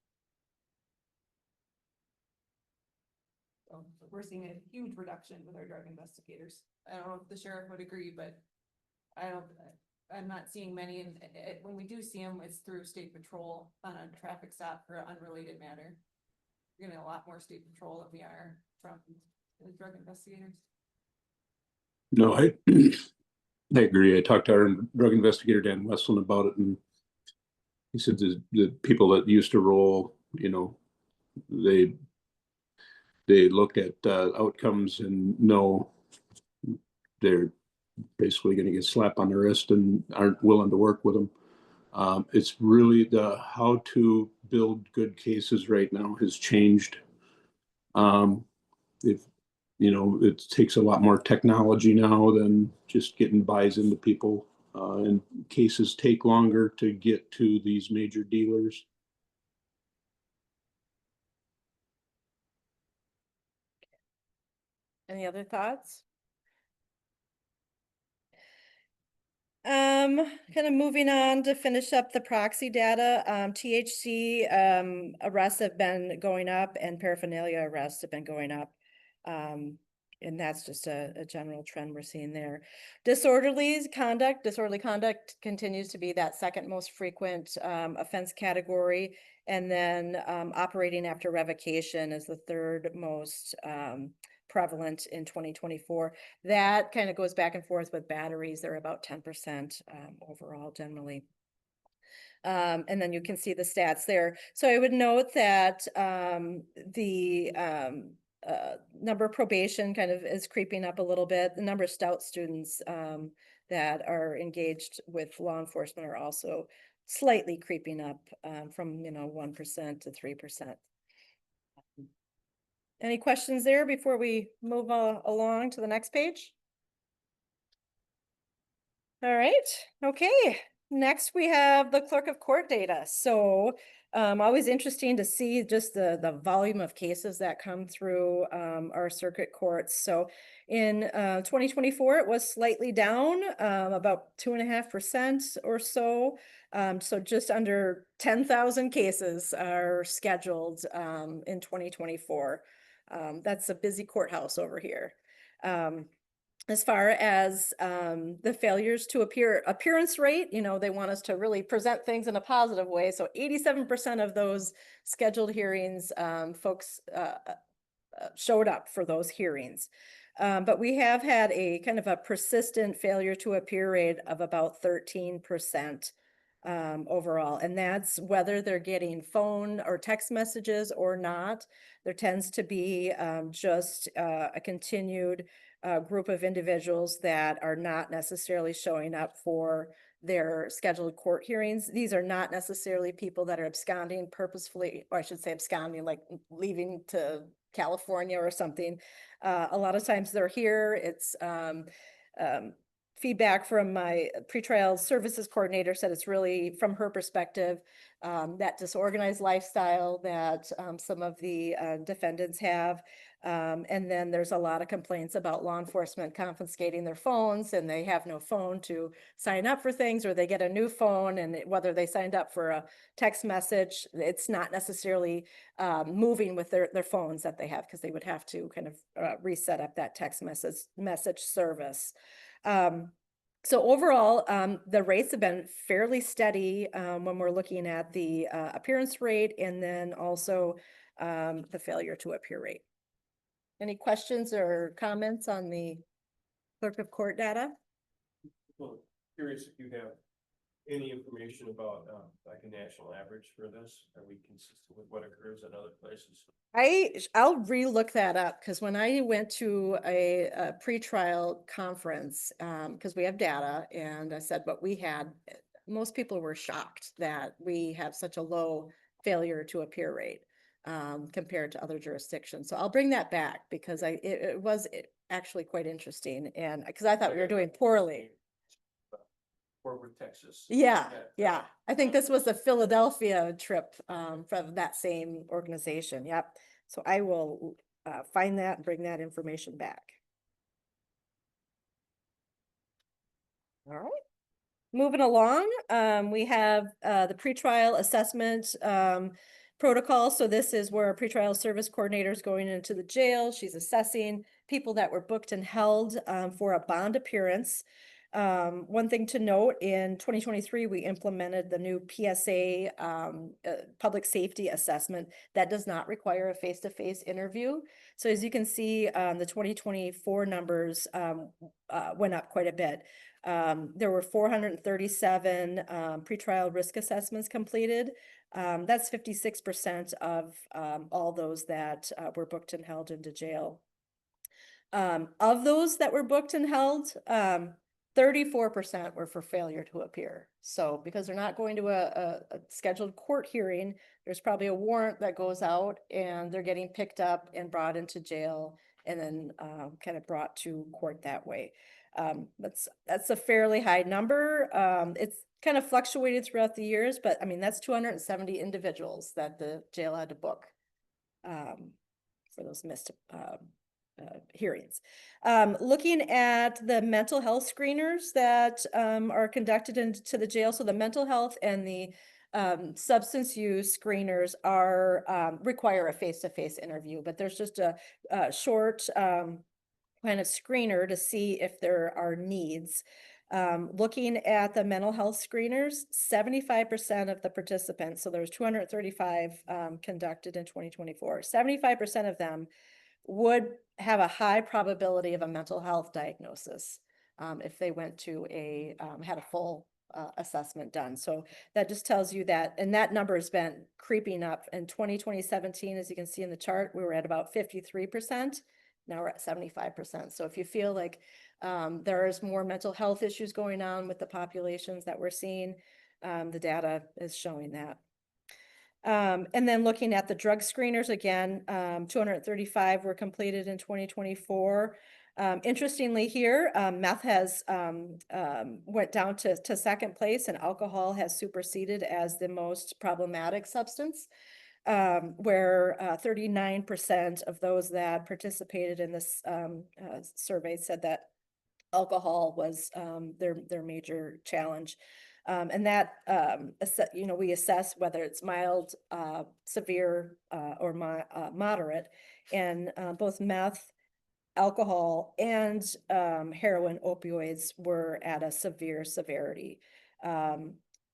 So we're seeing a huge reduction with our drug investigators. I don't know if the sheriff would agree, but I'm not seeing many, and when we do see them, it's through state patrol on a traffic stop for an unrelated matter. We're getting a lot more state patrol than we are from the drug investigators. No, I agree. I talked to our drug investigator, Dan Westland, about it, and he said the people that used to roll, they look at outcomes and know they're basically going to get slapped on the wrist and aren't willing to work with them. It's really the how to build good cases right now has changed. It takes a lot more technology now than just getting buys into people, and cases take longer to get to these major dealers. Any other thoughts? Kind of moving on to finish up the proxy data, THC, arrests have been going up and paraphernalia arrests have been going up. And that's just a general trend we're seeing there. Disorderly conduct continues to be that second most frequent, offense category. And then, operating after revocation is the third most, prevalent in 2024. That kind of goes back and forth with batteries. They're about 10% overall generally. And then you can see the stats there. So I would note that the number of probation kind of is creeping up a little bit. The number of stout students that are engaged with law enforcement are also slightly creeping up from 1% to 3%. Any questions there before we move along to the next page? All right, okay. Next, we have the clerk of court data. So always interesting to see just the volume of cases that come through our circuit courts. So in 2024, it was slightly down, about 2.5% or so. So just under 10,000 cases are scheduled in 2024. That's a busy courthouse over here. As far as the failures to appearance rate, they want us to really present things in a positive way. So 87% of those scheduled hearings, folks showed up for those hearings. But we have had a kind of a persistent failure to appear rate of about 13%. Overall, and that's whether they're getting phone or text messages or not. There tends to be just a continued group of individuals that are not necessarily showing up for their scheduled court hearings. These are not necessarily people that are absconding purposefully, or I should say absconding, like leaving to California or something. A lot of times they're here. It's feedback from my pretrial services coordinator said it's really, from her perspective, that disorganized lifestyle that some of the defendants have. And then there's a lot of complaints about law enforcement confiscating their phones, and they have no phone to sign up for things, or they get a new phone, and whether they signed up for a text message, it's not necessarily moving with their phones that they have, because they would have to kind of reset up that text message service. So overall, the rates have been fairly steady when we're looking at the appearance rate, and then also the failure to appear rate. Any questions or comments on the clerk of court data? Well, curious if you have any information about like a national average for this? Are we consistent with what occurs at other places? I'll relook that up, because when I went to a pretrial conference, because we have data, and I said what we had, most people were shocked that we have such a low failure to appear rate compared to other jurisdictions. So I'll bring that back, because it was actually quite interesting, and because I thought we were doing poorly. Forward Texas. Yeah. I think this was the Philadelphia trip from that same organization. Yep. So I will find that and bring that information back. All right. Moving along, we have the pretrial assessment protocol. So this is where a pretrial service coordinator is going into the jail. She's assessing people that were booked and held for a bond appearance. One thing to note, in 2023, we implemented the new PSA public safety assessment that does not require a face-to-face interview. So as you can see, the 2024 numbers went up quite a bit. There were 437 pretrial risk assessments completed. That's 56% of all those that were booked and held into jail. Of those that were booked and held, 34% were for failure to appear. So because they're not going to a scheduled court hearing, there's probably a warrant that goes out, and they're getting picked up and brought into jail, and then kind of brought to court that way. That's a fairly high number. It's kind of fluctuated throughout the years, but I mean, that's 270 individuals that the jail had to book for those missed hearings. Looking at the mental health screeners that are conducted into the jail. So the mental health and the substance use screeners are require a face-to-face interview, but there's just a short kind of screener to see if there are needs. Looking at the mental health screeners, 75% of the participants, so there's 235 conducted in 2024, 75% of them would have a high probability of a mental health diagnosis if they went to had a full assessment done. So that just tells you that, and that number has been creeping up. In 2017, as you can see in the chart, we were at about 53%. Now we're at 75%. So if you feel like there's more mental health issues going on with the populations that we're seeing, the data is showing that. And then looking at the drug screeners again, 235 were completed in 2024. Interestingly here, meth has went down to second place, and alcohol has superseded as the most problematic substance, where 39% of those that participated in this survey said that alcohol was their major challenge. And that, we assess whether it's mild, severe, or moderate, and both meth, alcohol, and heroin opioids were at a severe severity.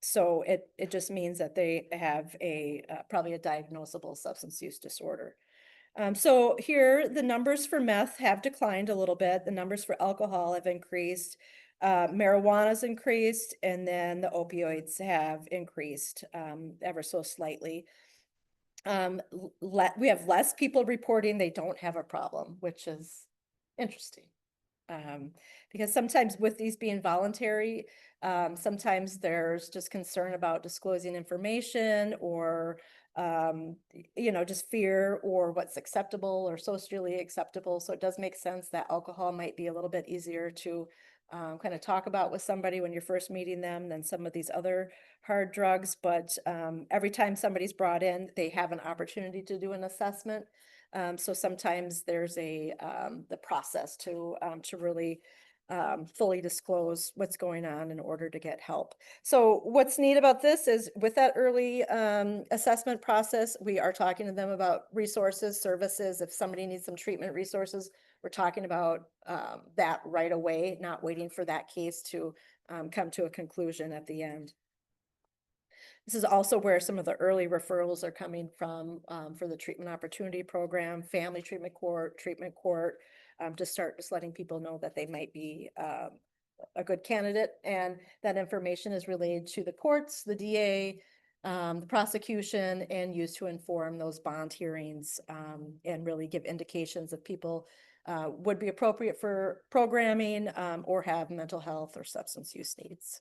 So it just means that they have probably a diagnosable substance use disorder. So here, the numbers for meth have declined a little bit. The numbers for alcohol have increased. Marijuana's increased, and then the opioids have increased ever so slightly. We have less people reporting they don't have a problem, which is interesting. Because sometimes with these being voluntary, sometimes there's just concern about disclosing information, or just fear, or what's acceptable or socially acceptable. So it does make sense that alcohol might be a little bit easier to kind of talk about with somebody when you're first meeting them than some of these other hard drugs. But every time somebody's brought in, they have an opportunity to do an assessment. So sometimes there's the process to really fully disclose what's going on in order to get help. So what's neat about this is with that early assessment process, we are talking to them about resources, services. If somebody needs some treatment resources, we're talking about that right away, not waiting for that case to come to a conclusion at the end. This is also where some of the early referrals are coming from for the treatment opportunity program, family treatment court, to start just letting people know that they might be a good candidate. And that information is relayed to the courts, the DA, the prosecution, and used to inform those bond hearings and really give indications if people would be appropriate for programming or have mental health or substance use needs.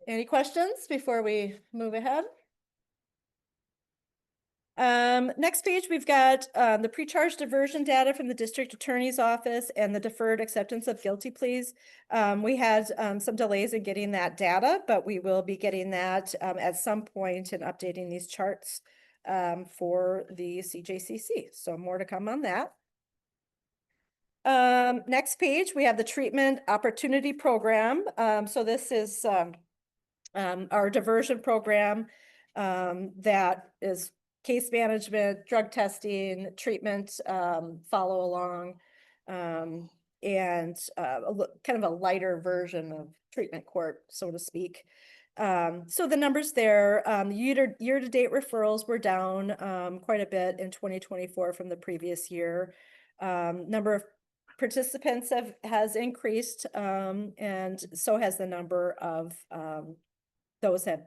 Any questions before we move ahead? Next page, we've got the pre-charge diversion data from the district attorney's office and the deferred acceptance of guilty pleas. We had some delays in getting that data, but we will be getting that at some point and updating these charts for the CJCC. So more to come on that. Next page, we have the treatment opportunity program. So this is our diversion program that is case management, drug testing, treatment, follow along, and kind of a lighter version of treatment court, so to speak. So the numbers there, year-to-date referrals were down quite a bit in 2024 from the previous year. Number of participants has increased, and so has the number of those have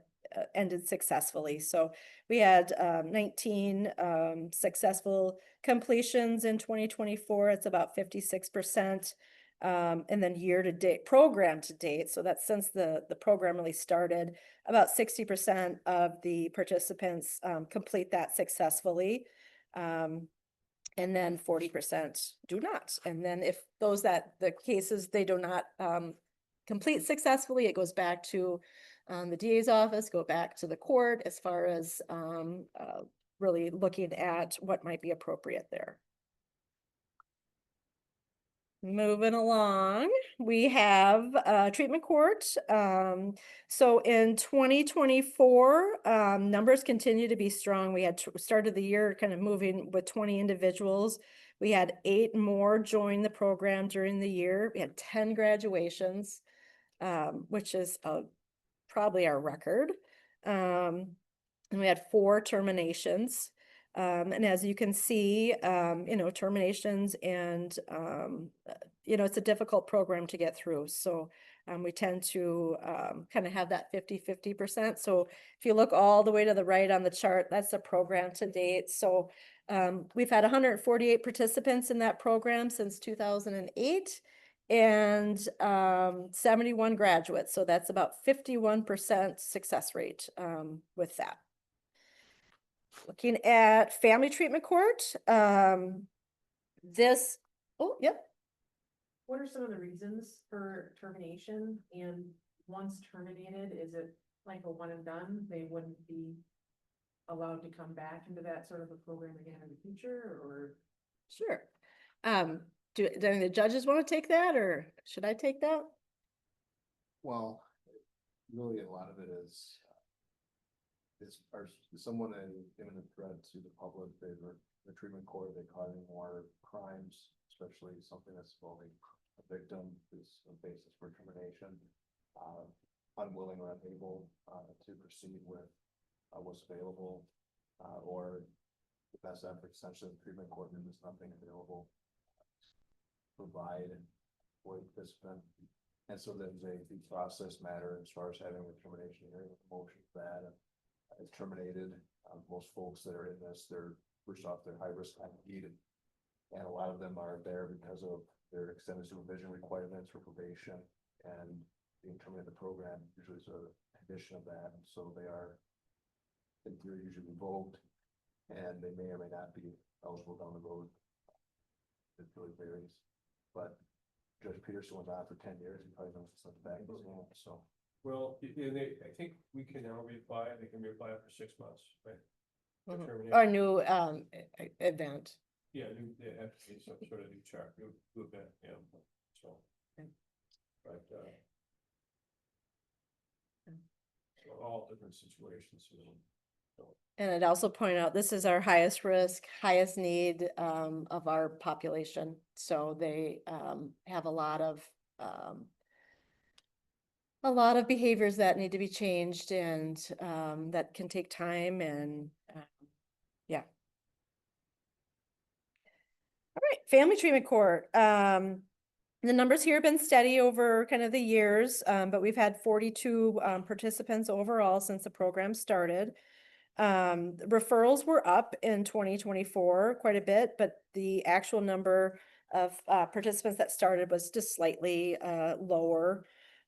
ended successfully. So we had 19 successful completions in 2024. It's about 56%. And then year-to-date, program to date, so that's since the program really started, about 60% of the participants complete that successfully. And then 40% do not. And then if the cases they do not complete successfully, it goes back to the DA's office, go back to the court as far as really looking at what might be appropriate there. moving along, we have treatment court. So in 2024, numbers continue to be strong. We had started the year kind of moving with 20 individuals. We had 8 more join the program during the year. We had 10 graduations, which is probably our record. And we had 4 terminations. And as you can see, terminations and, it's a difficult program to get through. So we tend to kind of have that 50-50%. So if you look all the way to the right on the chart, that's the program to date. So we've had 148 participants in that program since 2008 and 71 graduates. So that's about 51% success rate with that. Looking at family treatment court, What are some of the reasons for termination? And once terminated, is it like a one and done? They wouldn't be allowed to come back into that sort of a program again in the future, or? Sure. Do any of the judges want to take that, or should I take that? Well, really, a lot of it is someone an imminent threat to the public. The treatment court, they causing more crimes, especially something that's involving a victim is a basis for termination. Unwilling or unable to proceed with what's available, or the best effort, essentially the treatment court room is nothing available to provide for the participant. And so there's a due process matter as far as having a termination hearing, with motion for that. If terminated, most folks that are in this, they're first off, they're high risk need, and a lot of them are there because of their extended supervision requirements for probation, and being terminated the program usually is a condition of that. And so they are in theory usually revoked, and they may or may not be eligible down the road. It really varies, but Judge Peterson was on for 10 years. He probably knows it's back in his hand, so. Well, I think we can now reapply. They can reapply for 6 months, right? For termination. Or new event. Yeah, they have to be some sort of new chart, new event, yeah, so. Okay. But, so all different situations, so. And I'd also point out, this is our highest risk, highest need of our population. So they have a lot of behaviors that need to be changed, and that can take time, and yeah. All right, family treatment court. The numbers here have been steady over kind of the years, but we've had 42 participants overall since the program started. Referrals were up in 2024 quite a bit, but the actual number of participants that started was just slightly lower.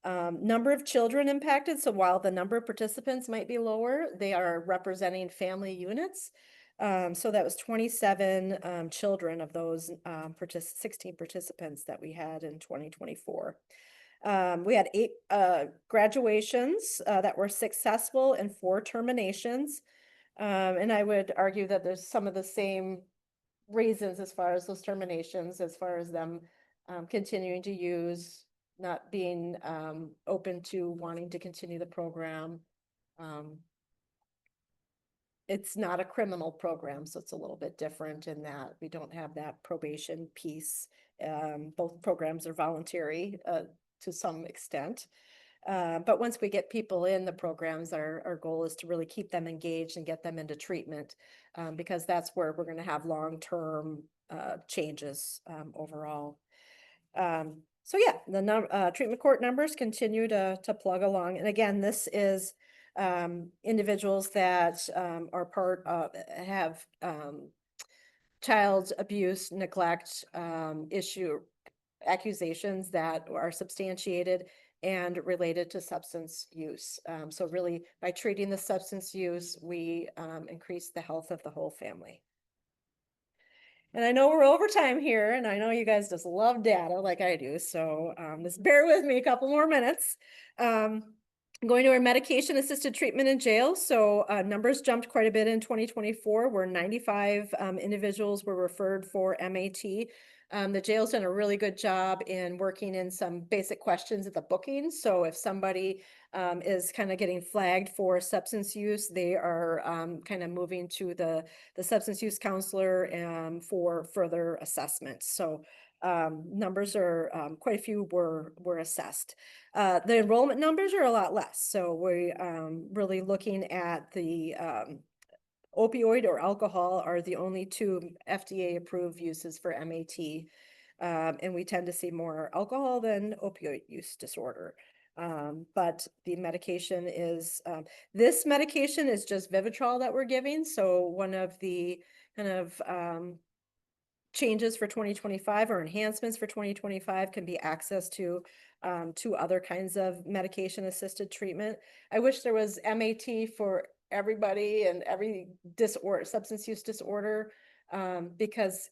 Number of children impacted. So while the number of participants might be lower, they are representing family units. So that was 27 children of those 16 participants that we had in 2024. We had 8 graduations that were successful and 4 terminations. And I would argue that there's some of the same reasons as far as those terminations, as far as them continuing to use, not being open to wanting to continue the program. It's not a criminal program, so it's a little bit different in that we don't have that probation piece. Both programs are voluntary to some extent. But once we get people in the programs, our goal is to really keep them engaged and get them into treatment, because that's where we're going to have long-term changes overall. So yeah, the treatment court numbers continue to plug along. And again, this is individuals that are part of, have child abuse, neglect accusations that are substantiated and related to substance use. So really, by treating the substance use, we increase the health of the whole family. And I know we're over time here, and I know you guys just love data like I do, so just bear with me a couple more minutes. Going to our medication assisted treatment in jail. So numbers jumped quite a bit in 2024, where 95 individuals were referred for MAT. The jail's done a really good job in working in some basic questions at the booking. So if somebody is kind of getting flagged for substance use, they are kind of moving to the substance use counselor for further assessment. So numbers are quite a few were assessed. The enrollment numbers are a lot less. So we really looking at the opioid or alcohol are the only two FDA approved uses for MAT. And we tend to see more alcohol than opioid use disorder. But the medication is, this medication is just Vivitrol that we're giving. So one of the kind of changes for 2025 or enhancements for 2025 can be access to other kinds of medication assisted treatment. I wish there was MAT for everybody and every disorder, substance use disorder, because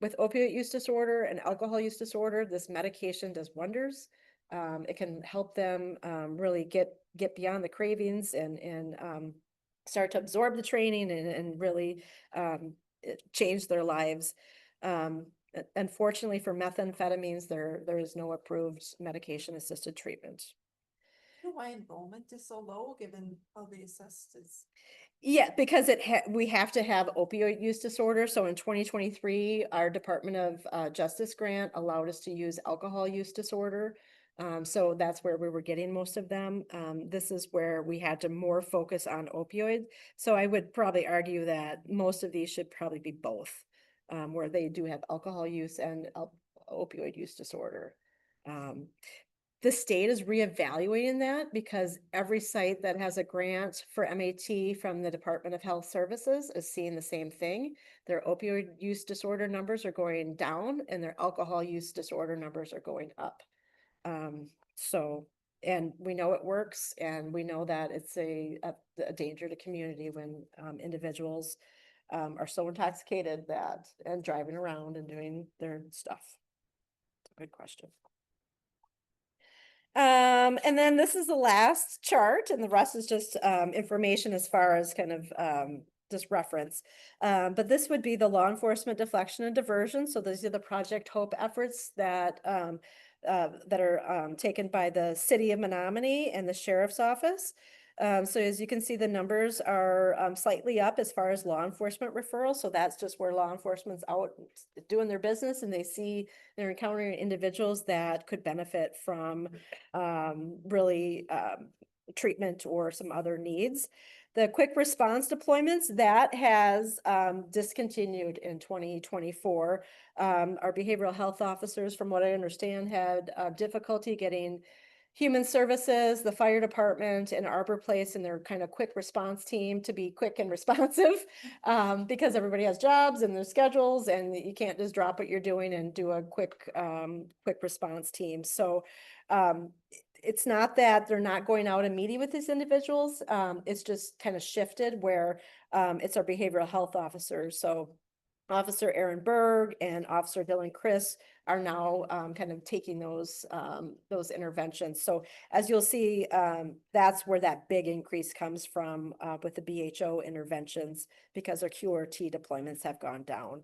with opioid use disorder and alcohol use disorder, this medication does wonders. It can help them really get beyond the cravings and start to absorb the training and really change their lives. Unfortunately for methamphetamines, there is no approved medication assisted treatment. You know why enrollment is so low, given how the assessed is? Yeah, because we have to have opioid use disorder. So in 2023, our Department of Justice grant allowed us to use alcohol use disorder. So that's where we were getting most of them. This is where we had to more focus on opioid. So I would probably argue that most of these should probably be both, where they do have alcohol use and opioid use disorder. The state is reevaluating that because every site that has a grant for MAT from the Department of Health Services is seeing the same thing. Their opioid use disorder numbers are going down and their alcohol use disorder numbers are going up. And we know it works, and we know that it's a danger to community when individuals are so intoxicated and driving around and doing their stuff. It's a good question. And then this is the last chart, and the rest is just information as far as kind of just reference. But this would be the law enforcement deflection and diversion. So these are the Project Hope efforts that are taken by the city of Menominee and the sheriff's office. So as you can see, the numbers are slightly up as far as law enforcement referrals. So that's just where law enforcement's out doing their business and they're encountering individuals that could benefit from really treatment or some other needs. The quick response deployments, that has discontinued in 2024. Our behavioral health officers, from what I understand, had difficulty getting human services, the fire department, and Arbor Place and their kind of quick response team to be quick and responsive because everybody has jobs and their schedules, and you can't just drop what you're doing and do a quick response team. So it's not that they're not going out and meeting with these individuals. It's just kind of shifted where it's our behavioral health officers. So Officer Aaron Berg and Officer Dylan Chris are now kind of taking those interventions. So as you'll see, that's where that big increase comes from with the BHO interventions, because our QRT deployments have gone down.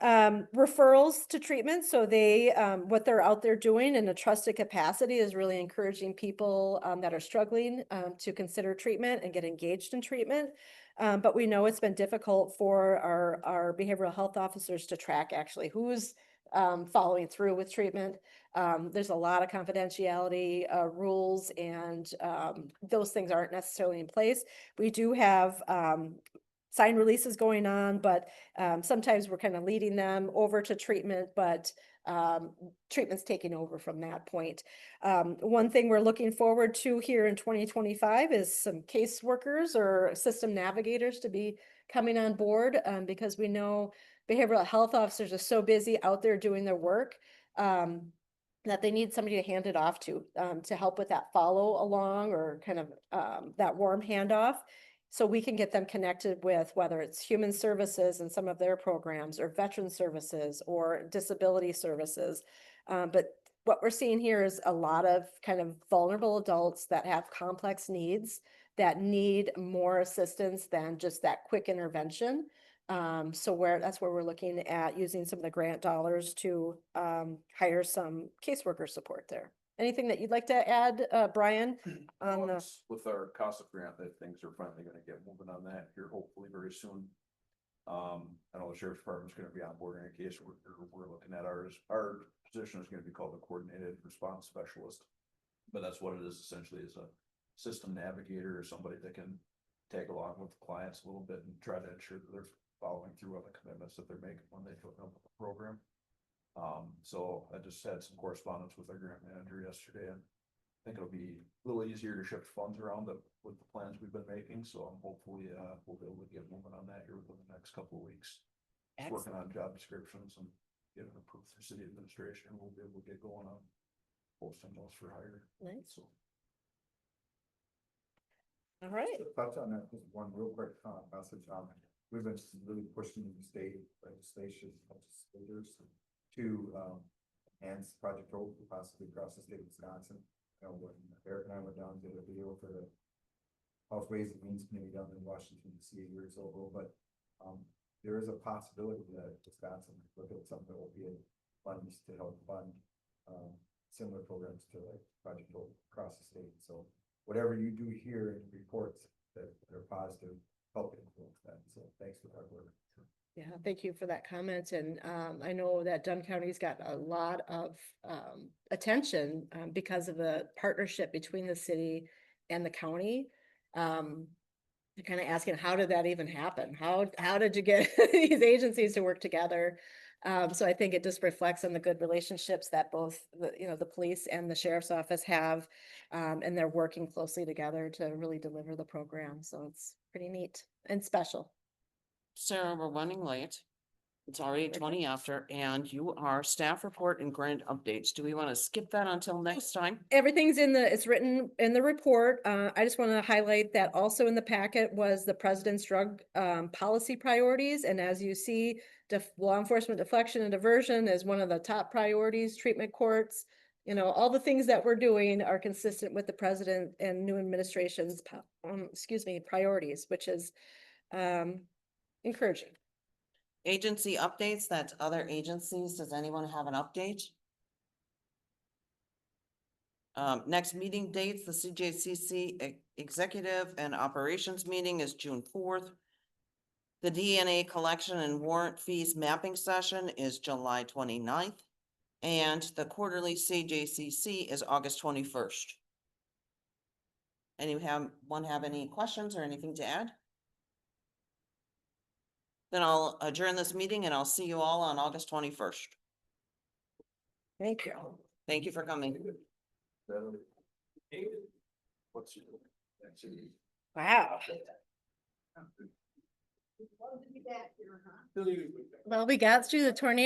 Referrals to treatment. So they, what they're out there doing in a trusted capacity is really encouraging people that are struggling to consider treatment and get engaged in treatment. But we know it's been difficult for our behavioral health officers to track actually who's following through with treatment. There's a lot of confidentiality rules, and those things aren't necessarily in place. We do have signed releases going on, but sometimes we're kind of leading them over to treatment, but treatment's taking over from that point. One thing we're looking forward to here in 2025 is some caseworkers or system navigators to be coming on board, because we know behavioral health officers are so busy out there doing their work that they need somebody to hand it off to help with that follow along or kind of that warm handoff. So we can get them connected with whether it's human services and some of their programs, or veteran services, or disability services. But what we're seeing here is a lot of kind of vulnerable adults that have complex needs that need more assistance than just that quick intervention. So that's where we're looking at using some of the grant dollars to hire some caseworker support there. Anything that you'd like to add, Brian? On the, With our CASA grant, that things are finally gonna get moving on that here hopefully very soon. I know the sheriff's department's gonna be on board in a case we're looking at our position is gonna be called a coordinated response specialist. But that's what it is essentially, is a system navigator or somebody that can tag along with clients a little bit and try to ensure that they're following through on the commitments that they're making when they put up with the program. So I just had some correspondence with our grant manager yesterday, and I think it'll be a little easier to shift funds around with the plans we've been making, so I'm hopefully, we'll be able to get moving on that here within the next couple of weeks. Just working on job descriptions and getting approved through city administration, we'll be able to get going on posting those for hire. Nice. So. all right. To touch on that, just one real quick message. We've been really pushing the state legislation, legislators to enhance Project Hope possibly across the state of Wisconsin. You know, when Eric and I went down to the video for the House Ways and Means Committee down in Washington DC a year or so ago, but there is a possibility that Wisconsin look at something that will be funds to help fund similar programs to like Project Hope across the state. So whatever you do here in reports that are positive, help influence that. So thanks for that work. Yeah, thank you for that comment. And I know that Dunn County's got a lot of attention because of the partnership between the city and the county. You're kind of asking, how did that even happen? How did you get these agencies to work together? So I think it just reflects on the good relationships that both the police and the sheriff's office have, and they're working closely together to really deliver the program. So it's pretty neat and special. Sarah, we're running late. It's already 20 after, and you are staff report and grant updates. Do we want to skip that until next time? Everything's it's written in the report. I just want to highlight that also in the packet was the president's drug policy priorities. And as you see, law enforcement deflection and diversion is one of the top priorities, treatment courts. All the things that we're doing are consistent with the president and new administration's, priorities, which is encouraging. Agency updates, that's other agencies. Does anyone have an update? Next meeting dates, the CJCC Executive and Operations meeting is June 4th. The DNA collection and warrant fees mapping session is July 29th. And the quarterly CJCC is August 21st. Anyone have any questions or anything to add? Then I'll adjourn this meeting and I'll see you all on August 21st. Thank you. Thank you for coming. What's your? Wow. Well, we got through the tornado.